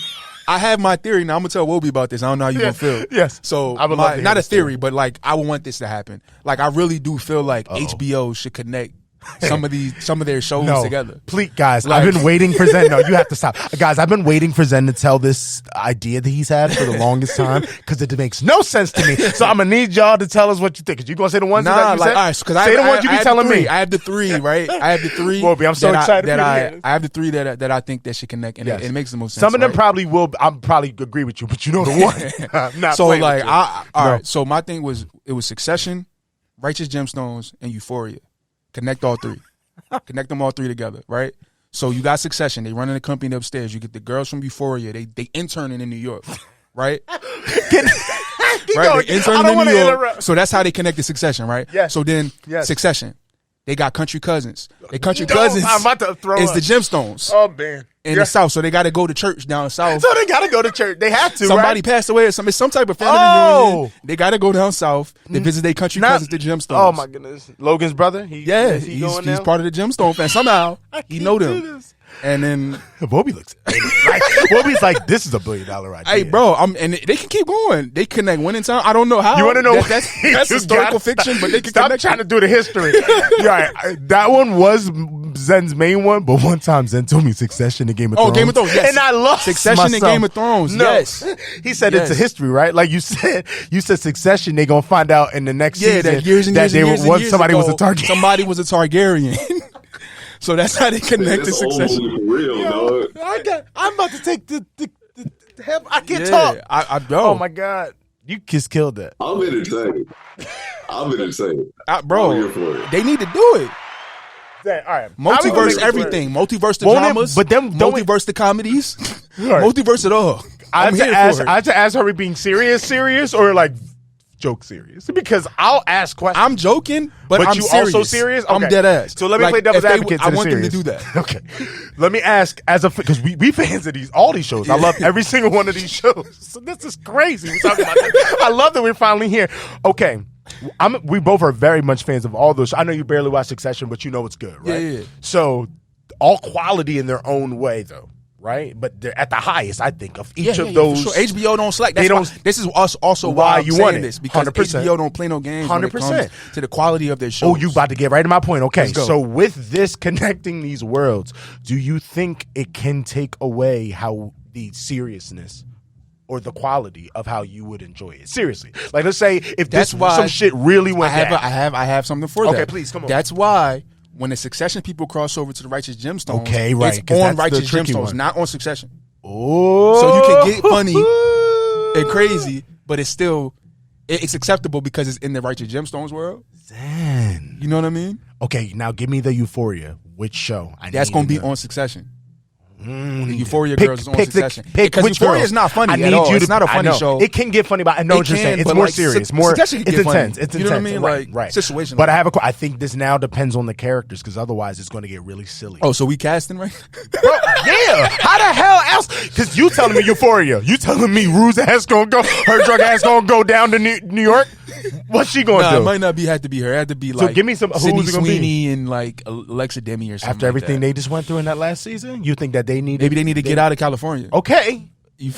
I have my theory. Now I'm gonna tell Wobie about this. I don't know how you gonna feel. Yes. So I would love to hear not a this theory. theory, but like I would want this to happen. Like I really do feel like HBO should connect some of their shows together. Please, guys, Like- I've been waiting for Zen. No, you have to stop. Guys, I've been waiting for Zen to tell this idea that he's had for the longest time because it makes no sense to me. So I'm going to need y'all to tell us what you think. Because you going to say the ones that Nah, you like said? all right, because Say the ones you be have telling the three. me. I have the three, right? I have the three. Wobie, I'm so that excited that for you to hear this. I have the three that I think that should connect, and Yes. it makes the most sense. Some of them right? probably will. I'm probably agree with you, but you know the one. I'm not So playing like with you. all No. right. So my thing was Succession, Righteous Gemstones, and Euphoria. Connect all three. Connect them all three together, right? So you got Succession. They running the company upstairs. You get the girls from Euphoria. They interning in New York, right? Keep Right. going. They I interning don't in want New to York. interrupt. So that's how they connected Succession, right? Yes. So then Yes. Succession, they got country cousins. They country No, cousins I'm about to throw is up. the Gemstones Oh, man. in Yeah. the South. So they got to go to church down south. So they got to go to church. They have to, Somebody right? passed away or some type of family Oh. reunion. They got to go down south. They visit their country Not- cousins, the Gemstones. Oh, my goodness. Logan's brother? Yeah, is he going he's now? part of the Gemstone fan. Somehow he know do them. this. And then, Bobby looks like Bobby's like, this is $1 billion idea. hey, bro, and they can keep going. They connect winning time. I don't know how. You want to know? That's You historical gotta fiction, but they can stop connect. trying to do the history. Yeah, that one was Zen's main one, but one time Zen told me Succession and Game of Thrones. Game of Thrones, yes. And I lost Succession and myself. Game of Thrones, No. yes. He said it's a Yes. history, right? Like you said Succession. They gonna find out in the next Yeah, season that years and years they and were years and once years somebody ago, was a target. Somebody was a Targaryen. So that's how they connected It's old Succession. movie for real, dog. I'm about to take the help. I can't Yeah, talk. I know. Oh my god, you just killed that. I'm entertained. I'm entertained. Bro, I'm here for it. they need to do it. All right, Multiverse everything. Multiverse the Won't it- dramas. but them- don't it- multiverse the comedies. Right. Multiverse it all. I I'm had, to here ask, for it. I had to ask her, we being serious, or like joke serious? Because I'll ask questions. I'm joking, but I'm you serious. also serious? I'm Okay. dead ass. So let me play devil's if they- advocate. To I the want them to serious. do that. Okay. Let me ask because we fans of all these shows. I love every single one of these shows. So this is crazy. We're talking about this. I love that we're finally here. Okay. We both are very much fans of all those. I know you barely watch Succession, but you know it's good, right? Yeah. So all quality in their own way, though, right? But they're at the highest, I think, of each of those. For sure. HBO don't slack. They That's don't- why, this is us also why why I'm you saying want it. this, because 100%. HBO don't play no games when it 100%. comes to the quality of their shows. Oh, you about to get right to my point. Okay, Let's go. so with this connecting these worlds, do you think it can take away how the seriousness or the quality of how you would enjoy it? Seriously, like let's say if That's this why some shit really went down. I have something for that. Okay, please, come on. That's why when the Succession people cross over to the Righteous Gemstones, Okay, right, it's 'cause on that's the Righteous tricky Gemstones, one. not on Succession. Oh, So you can get funny and crazy, but it's still it's acceptable because it's in the Righteous Gemstones world. Zen. You know what I mean? Okay, now give me the Euphoria. Which show? That's need going to be know. on Succession. The Euphoria Pick- Girls is on pick the- Succession. pick Because which Euphoria girls. is not funny I at need all. you It's to- not a I funny know. show. It can get funny, but I know what you're saying. It's but more like, serious. Su- More. Succession can It's get funny. intense. It's You know what I intense. mean? Right, Like, right. situational. But I think this now depends on the characters because otherwise it's going to get really silly. Oh, so we casting right? Bro, yeah. How the hell else? Because you telling me Euphoria. You telling me Rue's ass gonna go, her drug ass gonna go down to New York? What's she gonna Nah, do? it might not have to be her. It had to be So like give me some- who's Sydney it gonna be? Sweeney and like Alexa Demi or something. After everything like they just went through in that last season, you think that they need maybe they need to get out of California. Okay. You-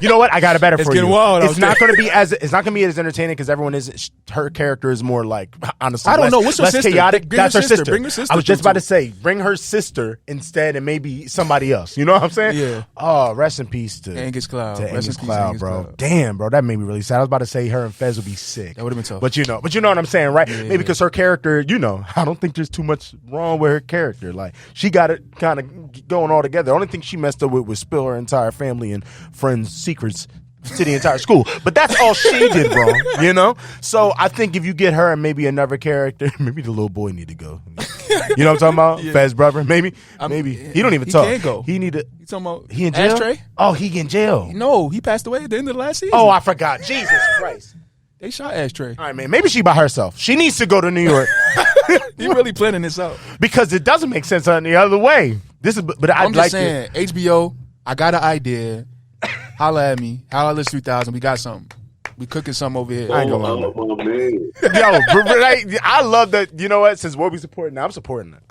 You know what? I got it better It's for you. getting wild out It's not there. going to be as entertaining because everyone is. Her character is more like honestly. I don't less, know. What's her less sister? chaotic. Bring That's her her sister. sister. Bring her sister I was just about too. to say, bring her sister instead, and maybe somebody else. You know what I'm saying? Yeah. Oh, rest in peace to Angus Cloud. To Rest in Angus peace, Cloud, Angus bro. Cloud. Damn, bro, that made me really sad. I was about to say her and Fez would be sick. That would've been tough. But you know what I'm saying, right? Yeah, Maybe because her character, I don't think there's too much wrong with her character. Like she got it kind of going all together. The only thing she messed up with was spill her entire family and friends' secrets to the entire school. But that's all she did wrong, So I think if you get her and maybe another character, maybe the little boy need to go. You know what I'm talking about? Yeah. Fez brother, maybe. He don't even he talk. can't go. He need to. You talking about He in jail? Ashtray? Oh, he in jail. No, he passed away at the end of the last season. Oh, I forgot. Jesus Christ. They shot Ashtray. All right, man. Maybe she by herself. She needs to go to New York He really planning this out. because it doesn't make sense on the other way. But I'm I'd just like saying, HBO, I got an idea. Holla at me. Holla List 3000. We got something. We cooking something over here. I ain't gonna lie. Oh, man. I love that. You know what? Since what we supporting, I'm supporting it.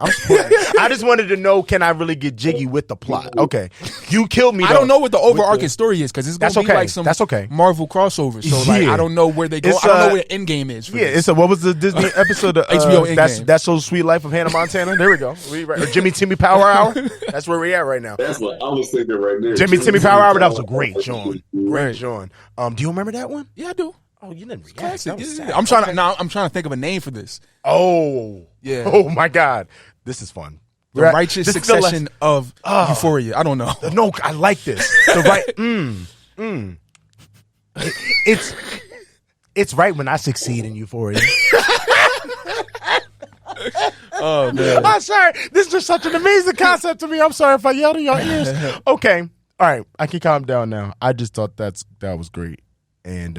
I just wanted to know, can I really get jiggy with the plot? Okay, you killed me. I though. don't know what the overarching story is because it's That's gonna be okay. like some That's okay. Marvel crossover. So like Yeah. I don't know where they go. It's, I don't know where ENDGAME is. For Yeah, this. what was the Disney episode? HBO Endgame. That's So Sweet Life of Hannah Montana. There we go. Or Jimmy Timmy Power Hour. That's where we at right now. That's what I was thinking right there. Jimmy Timmy Power Hour. That was a great John. Great Right. John. Do you remember that one? Yeah, I do. Oh, you didn't react. Classic. That was Yeah, sad. I'm trying Okay. to now. I'm trying to think of a name for this. Oh, Yeah. Oh my God, this is fun. The righteous this is the succession of Euphoria. I don't know. No, I like this. The right. It's right when I succeed in Euphoria. Oh man. I'm sorry. This is just such an amazing concept to me. I'm sorry if I yelled in your ears. Okay. All right. I can calm down now. I just thought that was great. And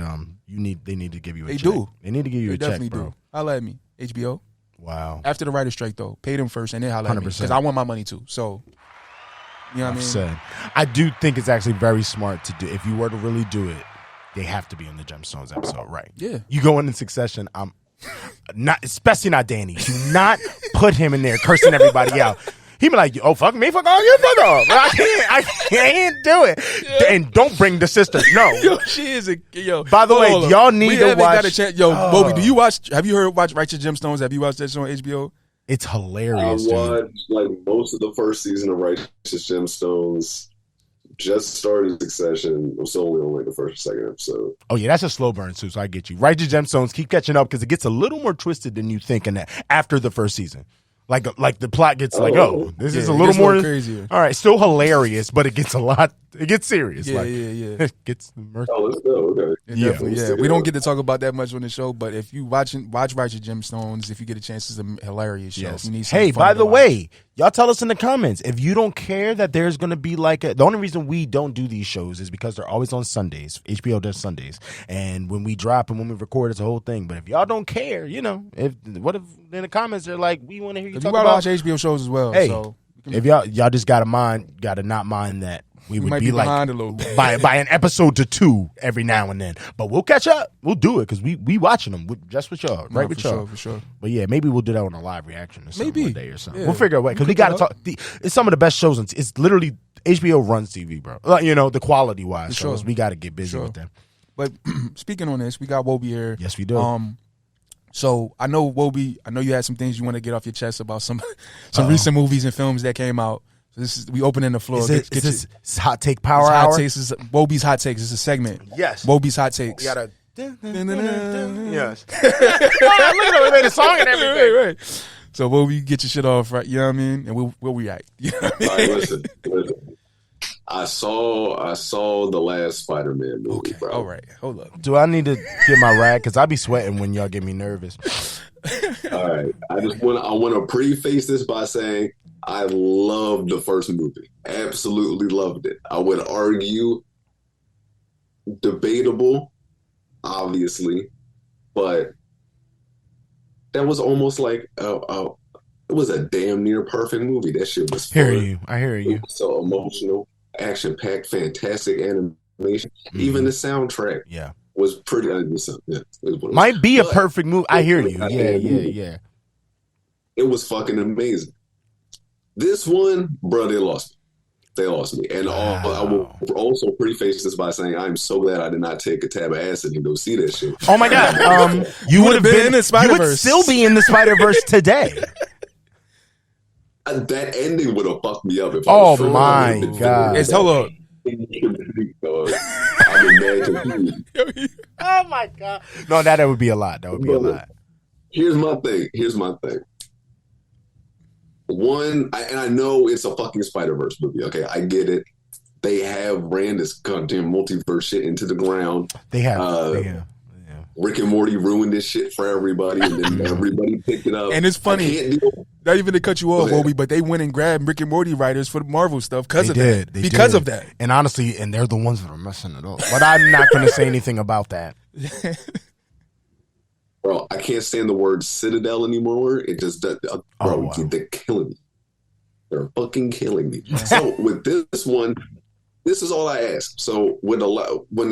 they need to give you a They check. do. They need to give you They a check, definitely bro. do. Holla at me. HBO. Wow. After the writer's strike, though, pay them first and then holla at me 100%. because I want my money too. So, you know what I mean? Said. I do think it's actually very smart to do. If you were to really do it, they have to be on the Gemstones episode, right? Yeah. You go in succession. I'm not, especially not Danny. Do not put him in there cursing everybody out. He be like, "Oh fuck me, fuck off, you fuck off." I can't do it. Yeah. And don't bring the sister. No. Yo, she is a yo. By the way, hold on. y'all need we to haven't watch. Got a chance. Yo, Bobby, do you watch? Have you watch Righteous Gemstones? Have you watched that show on HBO? It's I hilarious, dude. watched like most of the first season of Righteous Gemstones. Just started Succession. I'm still only on like the first or second episode. Oh yeah, that's a slow burn too. So I get you. Righteous Gemstones, keep catching up because it gets a little more twisted than you think in that after the first season. Like the plot gets this is a little more crazier. All right, still hilarious, but it gets it gets serious. Yeah, like, yeah. It gets murky. Oh, let's go. Okay. Yeah. Definitely, yeah. We don't get to talk about that much on the show, but if you watch Righteous Gemstones, if you get a chance, it's a hilarious show. Yes. If you need something Hey, funny by to the watch. way, y'all tell us in the comments if you don't care that there's going to be the only reason we don't do these shows is because they're always on Sundays. HBO does Sundays, and when we drop and when we record, it's a whole thing. But if y'all don't care, if in the comments they're like, we want to hear you if talk you gotta about watch HBO shows as well, Hey, so if y'all just gotta not mind that we would might be be like behind a little bit. by an episode to two every now and then, but we'll catch up. We'll do it because we watching them just with y'all, right? With y'all, for sure. But yeah, maybe we'll do that on a live reaction or something Maybe. one day or something. Yeah. We'll figure out a way because we cook got it to up. talk. It's some of the best shows. It's literally HBO runs TV, bro. The quality wise, For sure. we got to get busy Sure. with them. But speaking on this, we got Wobie here. Yes, we do. So I know Wobie. I know you had some things you want to get off your chest about some recent movies and films that came out. So we opening the floor. Is this hot take power hot hour? takes. Is Wobie's hot takes. It's a segment. Yes. Wobie's hot takes. We got to. Yes. Look at him, we made a song and everything. Right. So we'll get your shit off, right? You know what I mean? And we'll react. You know what I mean? All right, listen. I saw the last Spider-Man movie, bro. All right. Hold up. Do I need to get my rag? Because I be sweating when y'all get me nervous. All right. I want to preface this by saying I loved the first movie. Absolutely loved it. I would argue debatable, obviously, but that was almost like it was a damn near perfect movie. That shit was fun. I hear you. It was so emotional, action-packed, fantastic animation. Even the soundtrack was pretty. Might be a perfect movie. I hear you. Yeah. It was fucking amazing. This one, bro, they lost me. They lost me. And I will also preface this by saying I'm so glad I did not take a tab of acid and go see that shit. Oh my God. You would have been in the Spider-Verse. You would still be in the Spider-Verse today. That ending would have fucked me up if I was sure. My God. Hold up. Oh my God. No, that would be a lot. That would be a lot. Here's my thing. One, I know it's a fucking Spider-Verse movie. Okay, I get it. They have ran this goddamn multiverse shit into the ground. They have. Rick and Morty ruined this shit for everybody, and then everybody picked it up. And it's funny, not even to cut you off, Obi, but they went and grabbed Rick and Morty writers for the Marvel stuff because of that. And honestly, and they're the ones that are messing it up. But I'm not going to say anything about that. Bro, I can't stand the word Citadel anymore. It just, they're killing me. They're fucking killing me. So with this one, this is all I ask. So when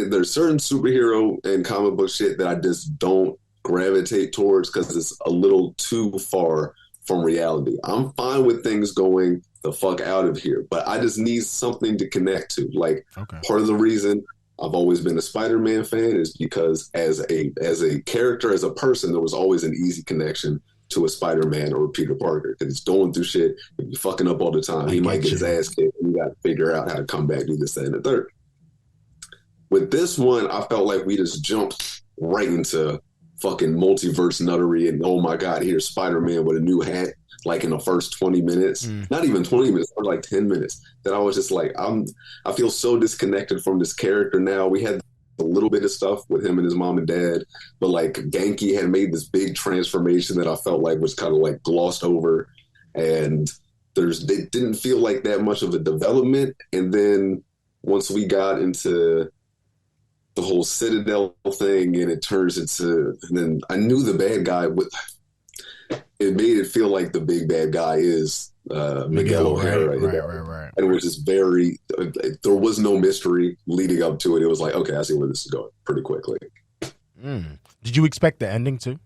there's certain superhero and comic book shit that I just don't gravitate towards because it's a little too far from reality. I'm fine with things going the fuck out of here, but I just need something to connect to. Like part of the reason I've always been a Spider-Man fan is because as a character, as a person, there was always an easy connection to a Spider-Man or a Peter Parker because he's going through shit, he'd be fucking up all the time. He might get his ass kicked, and you got to figure out how to come back, do this, that, and the third. With this one, I felt like we just jumped right into fucking multiverse nuttery, and oh my God, here's Spider-Man with a new hat, like in the first 20 minutes, not even 20 minutes, or like 10 minutes, that I was just like, I feel so disconnected from this character now. We had a little bit of stuff with him and his mom and dad, but like Genki had made this big transformation that I felt like was kind of like glossed over, and they didn't feel like that much of a development. And then once we got into the whole Citadel thing and it turns into, and then I knew the bad guy it made it feel like the big bad guy is Miguel O'Hara. Right. And it was just there was no mystery leading up to it. It was like, okay, I see where this is going pretty quickly. Did you expect the ending too?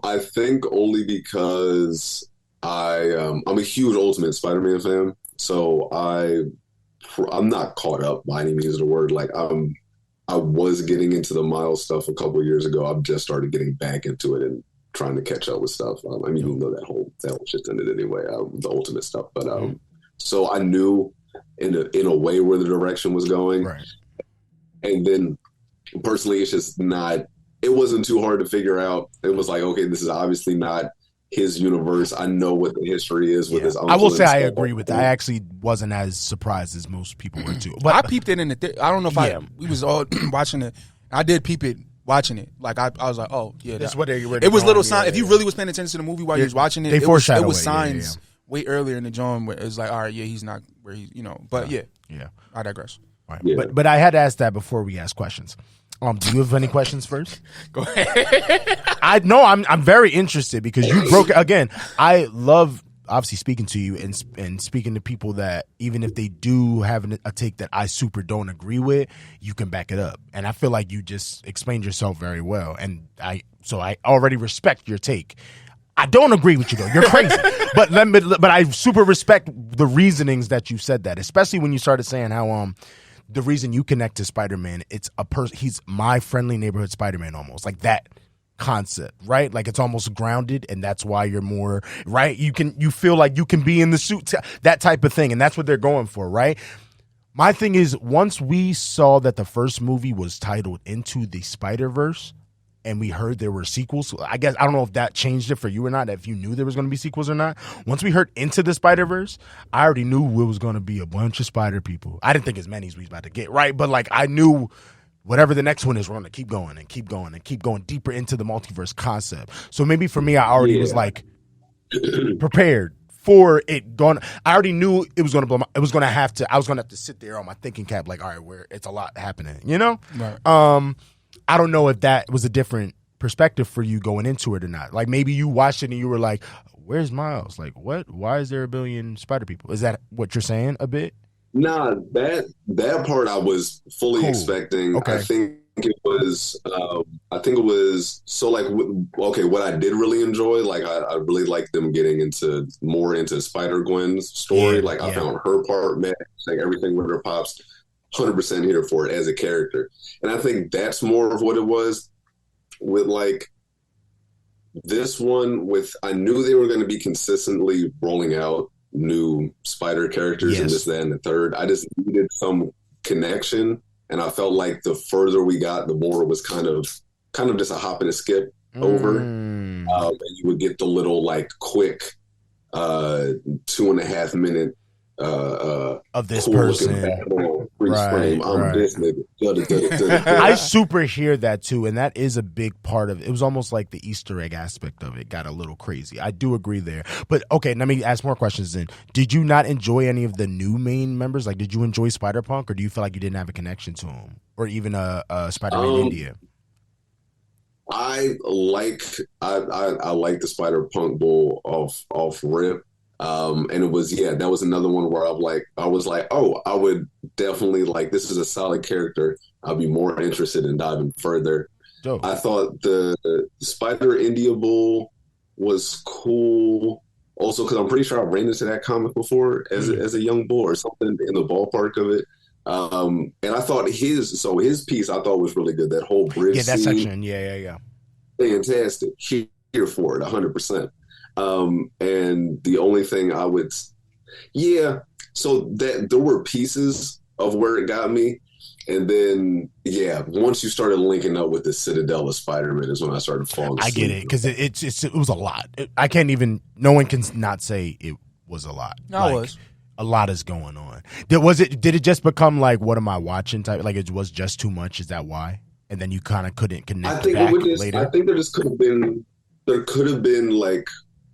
I think only because I'm a huge Ultimate Spider-Man fan, so I'm not caught up by any means of the word. Like I was getting into the Miles stuff a couple of years ago. I've just started getting back into it and trying to catch up with stuff. I mean, even though that whole shit's ended anyway, the Ultimate stuff. But so I knew in a way where the direction was going. Right. And then personally, it's just not. It wasn't too hard to figure out. It was like, okay, this is obviously not his universe. I know what the history is with his uncle. I will say I agree with that. I actually wasn't as surprised as most people were too. But I peeped it in the I don't know if we was all watching it. I did peep it watching it. Like I was like, oh yeah, that's what they were. It was little signs. If you really was paying attention to the movie while you was watching it, it was signs way earlier in the joint where it was like, all right, yeah, he's not where he's, but yeah. I digress. Right. Yeah. But I had to ask that before we ask questions. Do you have any questions first? Go ahead. I'm very interested because you broke again. I love obviously speaking to you and speaking to people that even if they do have a take that I super don't agree with, you can back it up. And I feel like you just explained yourself very well. And I already respect your take. I don't agree with you though. You're crazy. but I super respect the reasonings that you said that, especially when you started saying how the reason you connect to Spider-Man, it's a person. He's my friendly neighborhood Spider-Man, almost like that concept, right? Like it's almost grounded, and that's why you're more right. You feel like you can be in the suit, that type of thing, and that's what they're going for, right? My thing is, once we saw that the first movie was titled Into the Spider-Verse, and we heard there were sequels. I guess I don't know if that changed it for you or not, if you knew there was going to be sequels or not. Once we heard Into the Spider-Verse, I already knew it was going to be a bunch of spider people. I didn't think as many as we was about to get, right? But like I knew whatever the next one is, we're going to keep going and keep going and keep going deeper into the multiverse concept. So maybe for me, I already was like prepared for it going. I already knew it was going to blow. It was going to have to. I was going to have to sit there on my thinking cap, like, all right, where it's a lot happening, you know. Right. I don't know if that was a different perspective for you going into it or not. Like maybe you watched it and you were like, "Where's Miles? Like, what? Why is there a billion spider people?" Is that what you're saying? A bit? Nah, that part I was fully expecting. Okay. I think it was. So like. Okay, what I did really enjoy, like I really liked them getting more into Spider Gwen's story. Yeah, like I found her part, man, like everything with her pops. 100% here for it as a character, and I think that's more of what it was with like this one. With I knew they were going to be consistently rolling out new spider characters and this, that, and the third. I just needed some connection, and I felt like the further we got, the more it was kind of just a hop and a skip over. And you would get the little like quick 2.5 minute of this cool person. Right. I'm this nigga. I super hear that too, and that is a big part of it. It was almost like the Easter egg aspect of it got a little crazy. I do agree there. But okay, let me ask more questions then. Did you not enjoy any of the new main members? Like, did you enjoy Spider-Punk, or do you feel like you didn't have a connection to him? Or even Spider-Man India? I like the Spider-Punk bull off rip. And it was, that was another one where I was like, oh, I would definitely like, this is a solid character. I'll be more interested in diving further. Dope. I thought the Spider India Bull was cool. Also, because I'm pretty sure I ran into that comic before as a young bull or something in the ballpark of it. And I thought his piece I thought was really good. That whole bridge that scene, section, yeah. Fantastic. Here for it, 100%. And the only thing I would, so that there were pieces of where it got me. And then, once you started linking up with the Citadel of Spider-Man is when I started falling asleep. I get it, because it was a lot. I can't even, no one can not say it was a lot. No, it was. A lot is going on. Did it just become like, what am I watching type? Like it was just too much? Is that why? And then you kind of couldn't connect back later? I think there could have been like,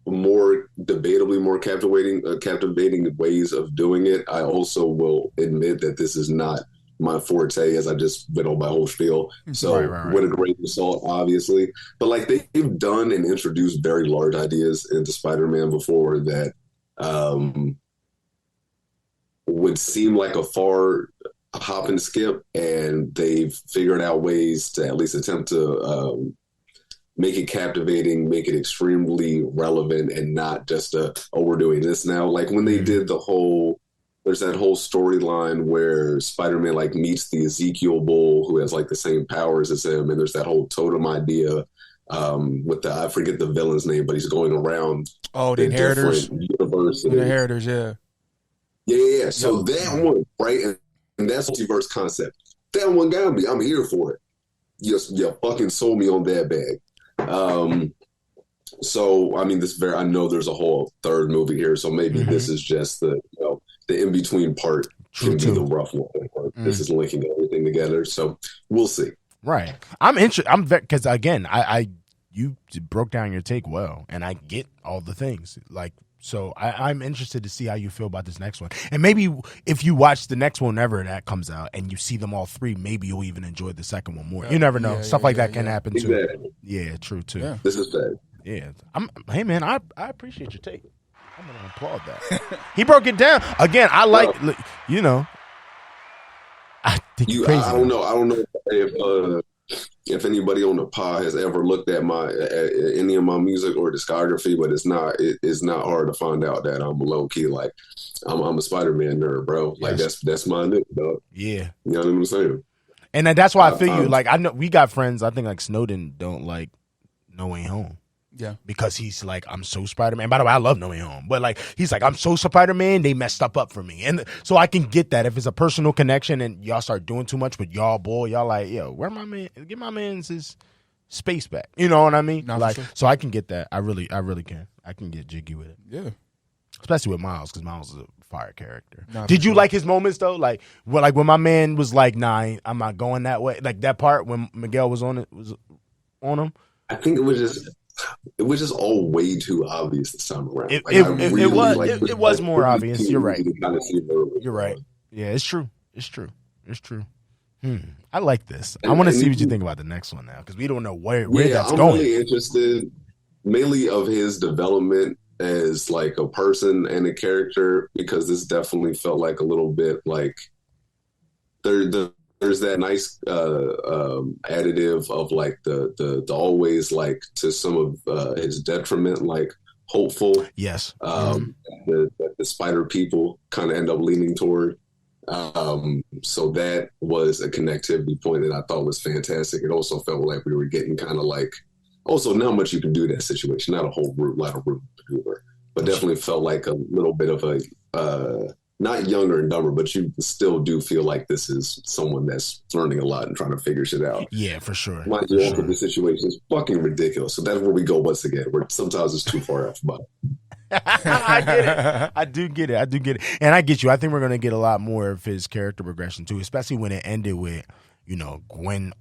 more debatably more captivating ways of doing it. I also will admit that this is not my forte, as I just went on my whole spiel. So right. with a grain of salt, obviously. But like they've done and introduced very large ideas into Spider-Man before that would seem like a far hop and skip, and they've figured out ways to at least attempt to make it captivating, make it extremely relevant, and not just we're doing this now. Like when they did there's that whole storyline where Spider-Man like meets the Ezekiel Bull who has like the same powers as him, and there's that whole totem idea with I forget the villain's name, but he's going around. Oh, the Inheritors. Universes. The Inheritors, yeah. Yeah. So that one, right, and that's multiverse concept. That one got me. I'm here for it. You fucking sold me on that bag. So I mean, I know there's a whole third movie here, so maybe this is just the in between part can be the rough one. This is linking everything together, so we'll see. Right. I'm interested. Because again, you broke down your take well, and I get all the things like. So I'm interested to see how you feel about this next one. And maybe if you watch the next one whenever that comes out and you see them all three, maybe you'll even enjoy the second one more. You never know. Stuff like that can happen too. Exactly. Yeah, true too. Yeah. This is bad. Yeah. Hey man, I appreciate your take. I'm gonna applaud that. He broke it down. Again, I like I think you're crazy. I don't know if anybody on the pod has ever looked at any of my music or discography, but it's not hard to find out that I'm low key like I'm a Spider-Man nerd, bro. Like that's my nigga, dog. Yeah, you know what I'm saying. And that's why I feel you. Like I know we got friends. I think like Snowden don't like No Way Home. Yeah, because he's like, I'm so Spider-Man. By the way, I love No Way Home, but like he's like, I'm so Spider-Man. They messed up for me, and so I can get that if it's a personal connection and y'all start doing too much with y'all, boy. Y'all like, yo, where my man? Get my man's his space back. You know what I mean? Nah, for Like, sure. so I can get that. I really can. I can get jiggy with it, Yeah. especially with Miles, because Miles is a fire character. Nah, Did for you sure. like his moments though? Like when my man was like, "Nah, I'm not going that way." Like that part when Miguel was on him. I think it was just all way too obvious this time around. It Like, was more obvious. You're right. You could kind of see it early. You're right. Yeah, it's true. It's true. I like this. I And- want to and see you- what you think about the next one now, because we don't know where Yeah, that's I'm going. really interested, mainly of his development as like a person and a character, because this definitely felt like a little bit like there's that nice additive of like the always like to some of his detriment, like hopeful. Yes. The spider people kind of end up leaning toward. So that was a connectivity point that I thought was fantastic. It also felt like we were getting kind of like, also not much you can do in that situation, not a whole lot of room to maneuver, but definitely felt like a little bit of a, not younger and dumber, but you still do feel like this is someone that's learning a lot and trying to figure shit out. Yeah, for sure. Mind you, also the situation is fucking ridiculous. So that's where we go once again, where sometimes it's too far off. But I get it. I do get it. And I get you. I think we're going to get a lot more of his character progression too, especially when it ended with, Gwen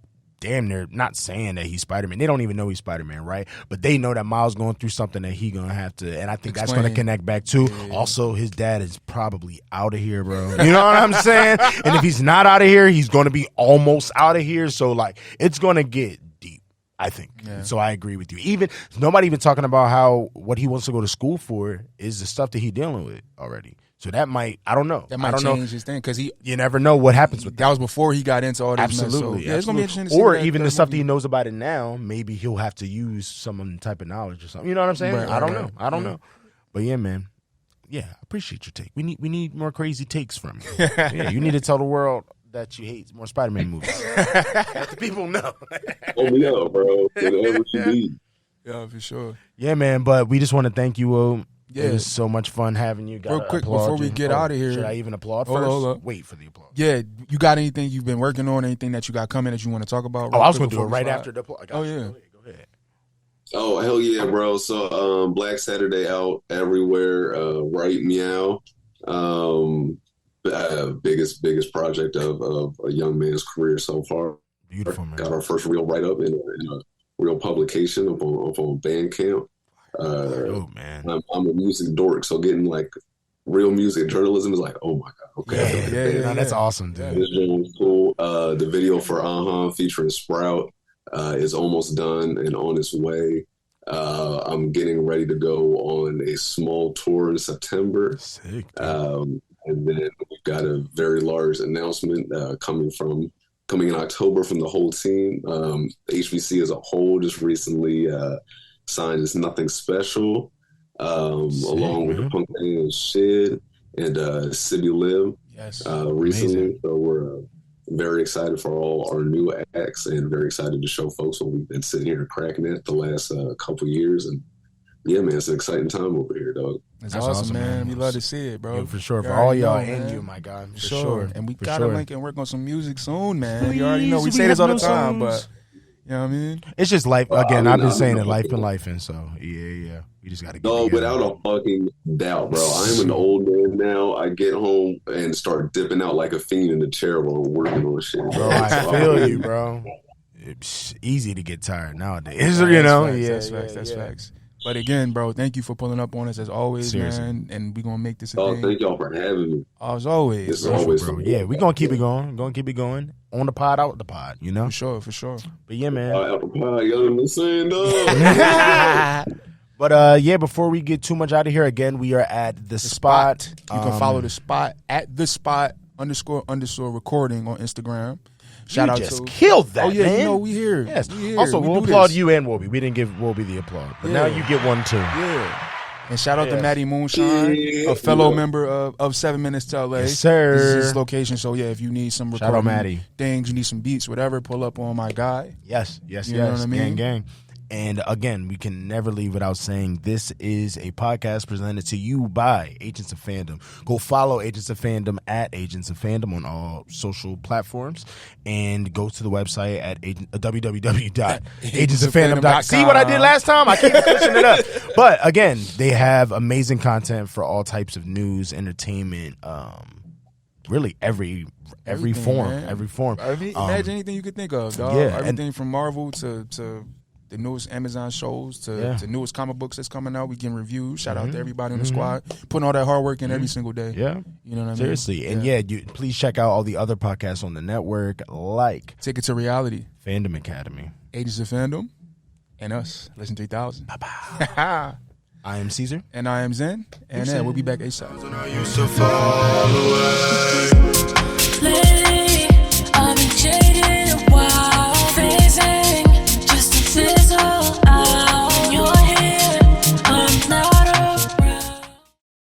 damn near not saying that he's Spider-Man. They don't even know he's Spider-Man, right? But they know that Miles going through something that he going to have to, and I think that's going to connect back too. Yeah. Also, his dad is probably out of here, bro. You know what I'm saying? And if he's not out of here, he's going to be almost out of here. So, like, it's going to get deep, I think. Yeah. So I agree with you. Even nobody even talking about how what he wants to go to school for is the stuff that he's dealing with already. So that might, I don't know. That might change his thing, because you never know what happens with that. Was before he got into all this. Absolutely. Mess, so, yeah, it's gonna be interesting to see. Or even the stuff that he knows about it now, maybe he'll have to use some type of knowledge or something. You know what I'm saying? I don't know. I don't know. But yeah, man. Yeah, I appreciate your take. We need more crazy takes from you. Yeah, you need to tell the world that you hate more Spider-Man movies. Let the people know. Oh yeah, bro. Whatever you need. Yeah, for sure. Yeah, man. But we just want to thank you. Yeah. It was so much fun having you. Real quick, before we get out of here. Should I even applaud first? Hold up. Wait for the applause. Yeah, you got anything you've been working on, anything that you got coming that you want to talk about? I was going to do it right after the applause. Oh, yeah. Go ahead. Oh, hell yeah, bro. So Black Saturday out everywhere, right meow. Biggest project of a young man's career so far. Beautiful, man. Got our first real write-up in a real publication up on Bandcamp. Oh man, I'm a music dork, so getting like real music journalism is like, oh my god, okay, yeah. That's awesome, dude. This is cool. The video for featuring Sprout is almost done and on its way. I'm getting ready to go on a small tour in September. Sick, and then we've got a very large announcement coming in October from the whole team. HBC as a whole just recently signed as Nothing Special, along with the punk band Shid and Sibi Liv recently. Amazing. So we're very excited for all our new acts and very excited to show folks what we've been sitting here cracking at the last couple years. And yeah, man, it's an exciting time over here, dog. That's awesome, man. We love to see it, bro. Yeah, for sure. For all y'all and you, my God. For sure. And we got to link and work on some music soon, man. You already know. We say this all the time, but you know what I mean? It's just life. Again, I've been saying it, life and life. And so, yeah. We just got to get No, without a fucking doubt, bro. I am an old man now. I get home and start dipping out like a fiend in the chair while we're working on shit, bro. I feel you, bro. It's easy to get tired nowadays, you know? That's facts. But again, bro, thank you for pulling up on us as always, seriously, man. And we're going to make this a thing. Thank y'all for having me. As always. It's always bro. Yeah, we're going to keep it going. On the pod, out the pod, you know? For sure. But yeah, man. Out the pod, y'all in the same dog. But yeah, before we get too much out of here, again, we are at the spot. You can follow the spot at the spot _ recording on Instagram. Shout out to killed that. Oh yeah, man. you know we here. Yes. We here. Also, we'll applaud you and Wolby. We didn't give Wolby the applause, but now you get one too. Yeah. And shout out to Maddie Moonshine, a fellow member of 7 Minutes to LA. Yes, sir. This is his location. So yeah, if you need some recording things, you need some beats, whatever, pull up on my guy. Yes. You know what I mean? Gang. And again, we can never leave without saying this is a podcast presented to you by Agents of Fandom. Go follow Agents of Fandom at Agents of Fandom on all social platforms, and go to the website at www.agentsoffandom.com. See what I did last time? I keep switching it up. But again, they have amazing content for all types of news, entertainment, really every form, man. every form. Imagine anything you could think of, dog. Yeah, Everything from Marvel to the newest Amazon shows to newest comic books that's coming out. We getting reviews. Shout out to everybody in the squad putting all that hard work in every single day. Yeah, you know what I mean. Seriously, and please check out all the other podcasts on the network, like Ticket to Reality, Fandom Academy, Agents of Fandom, and us. Listen 3000. I am Cesar, and I am Zen, and we'll be back ASAP. I used to fall away.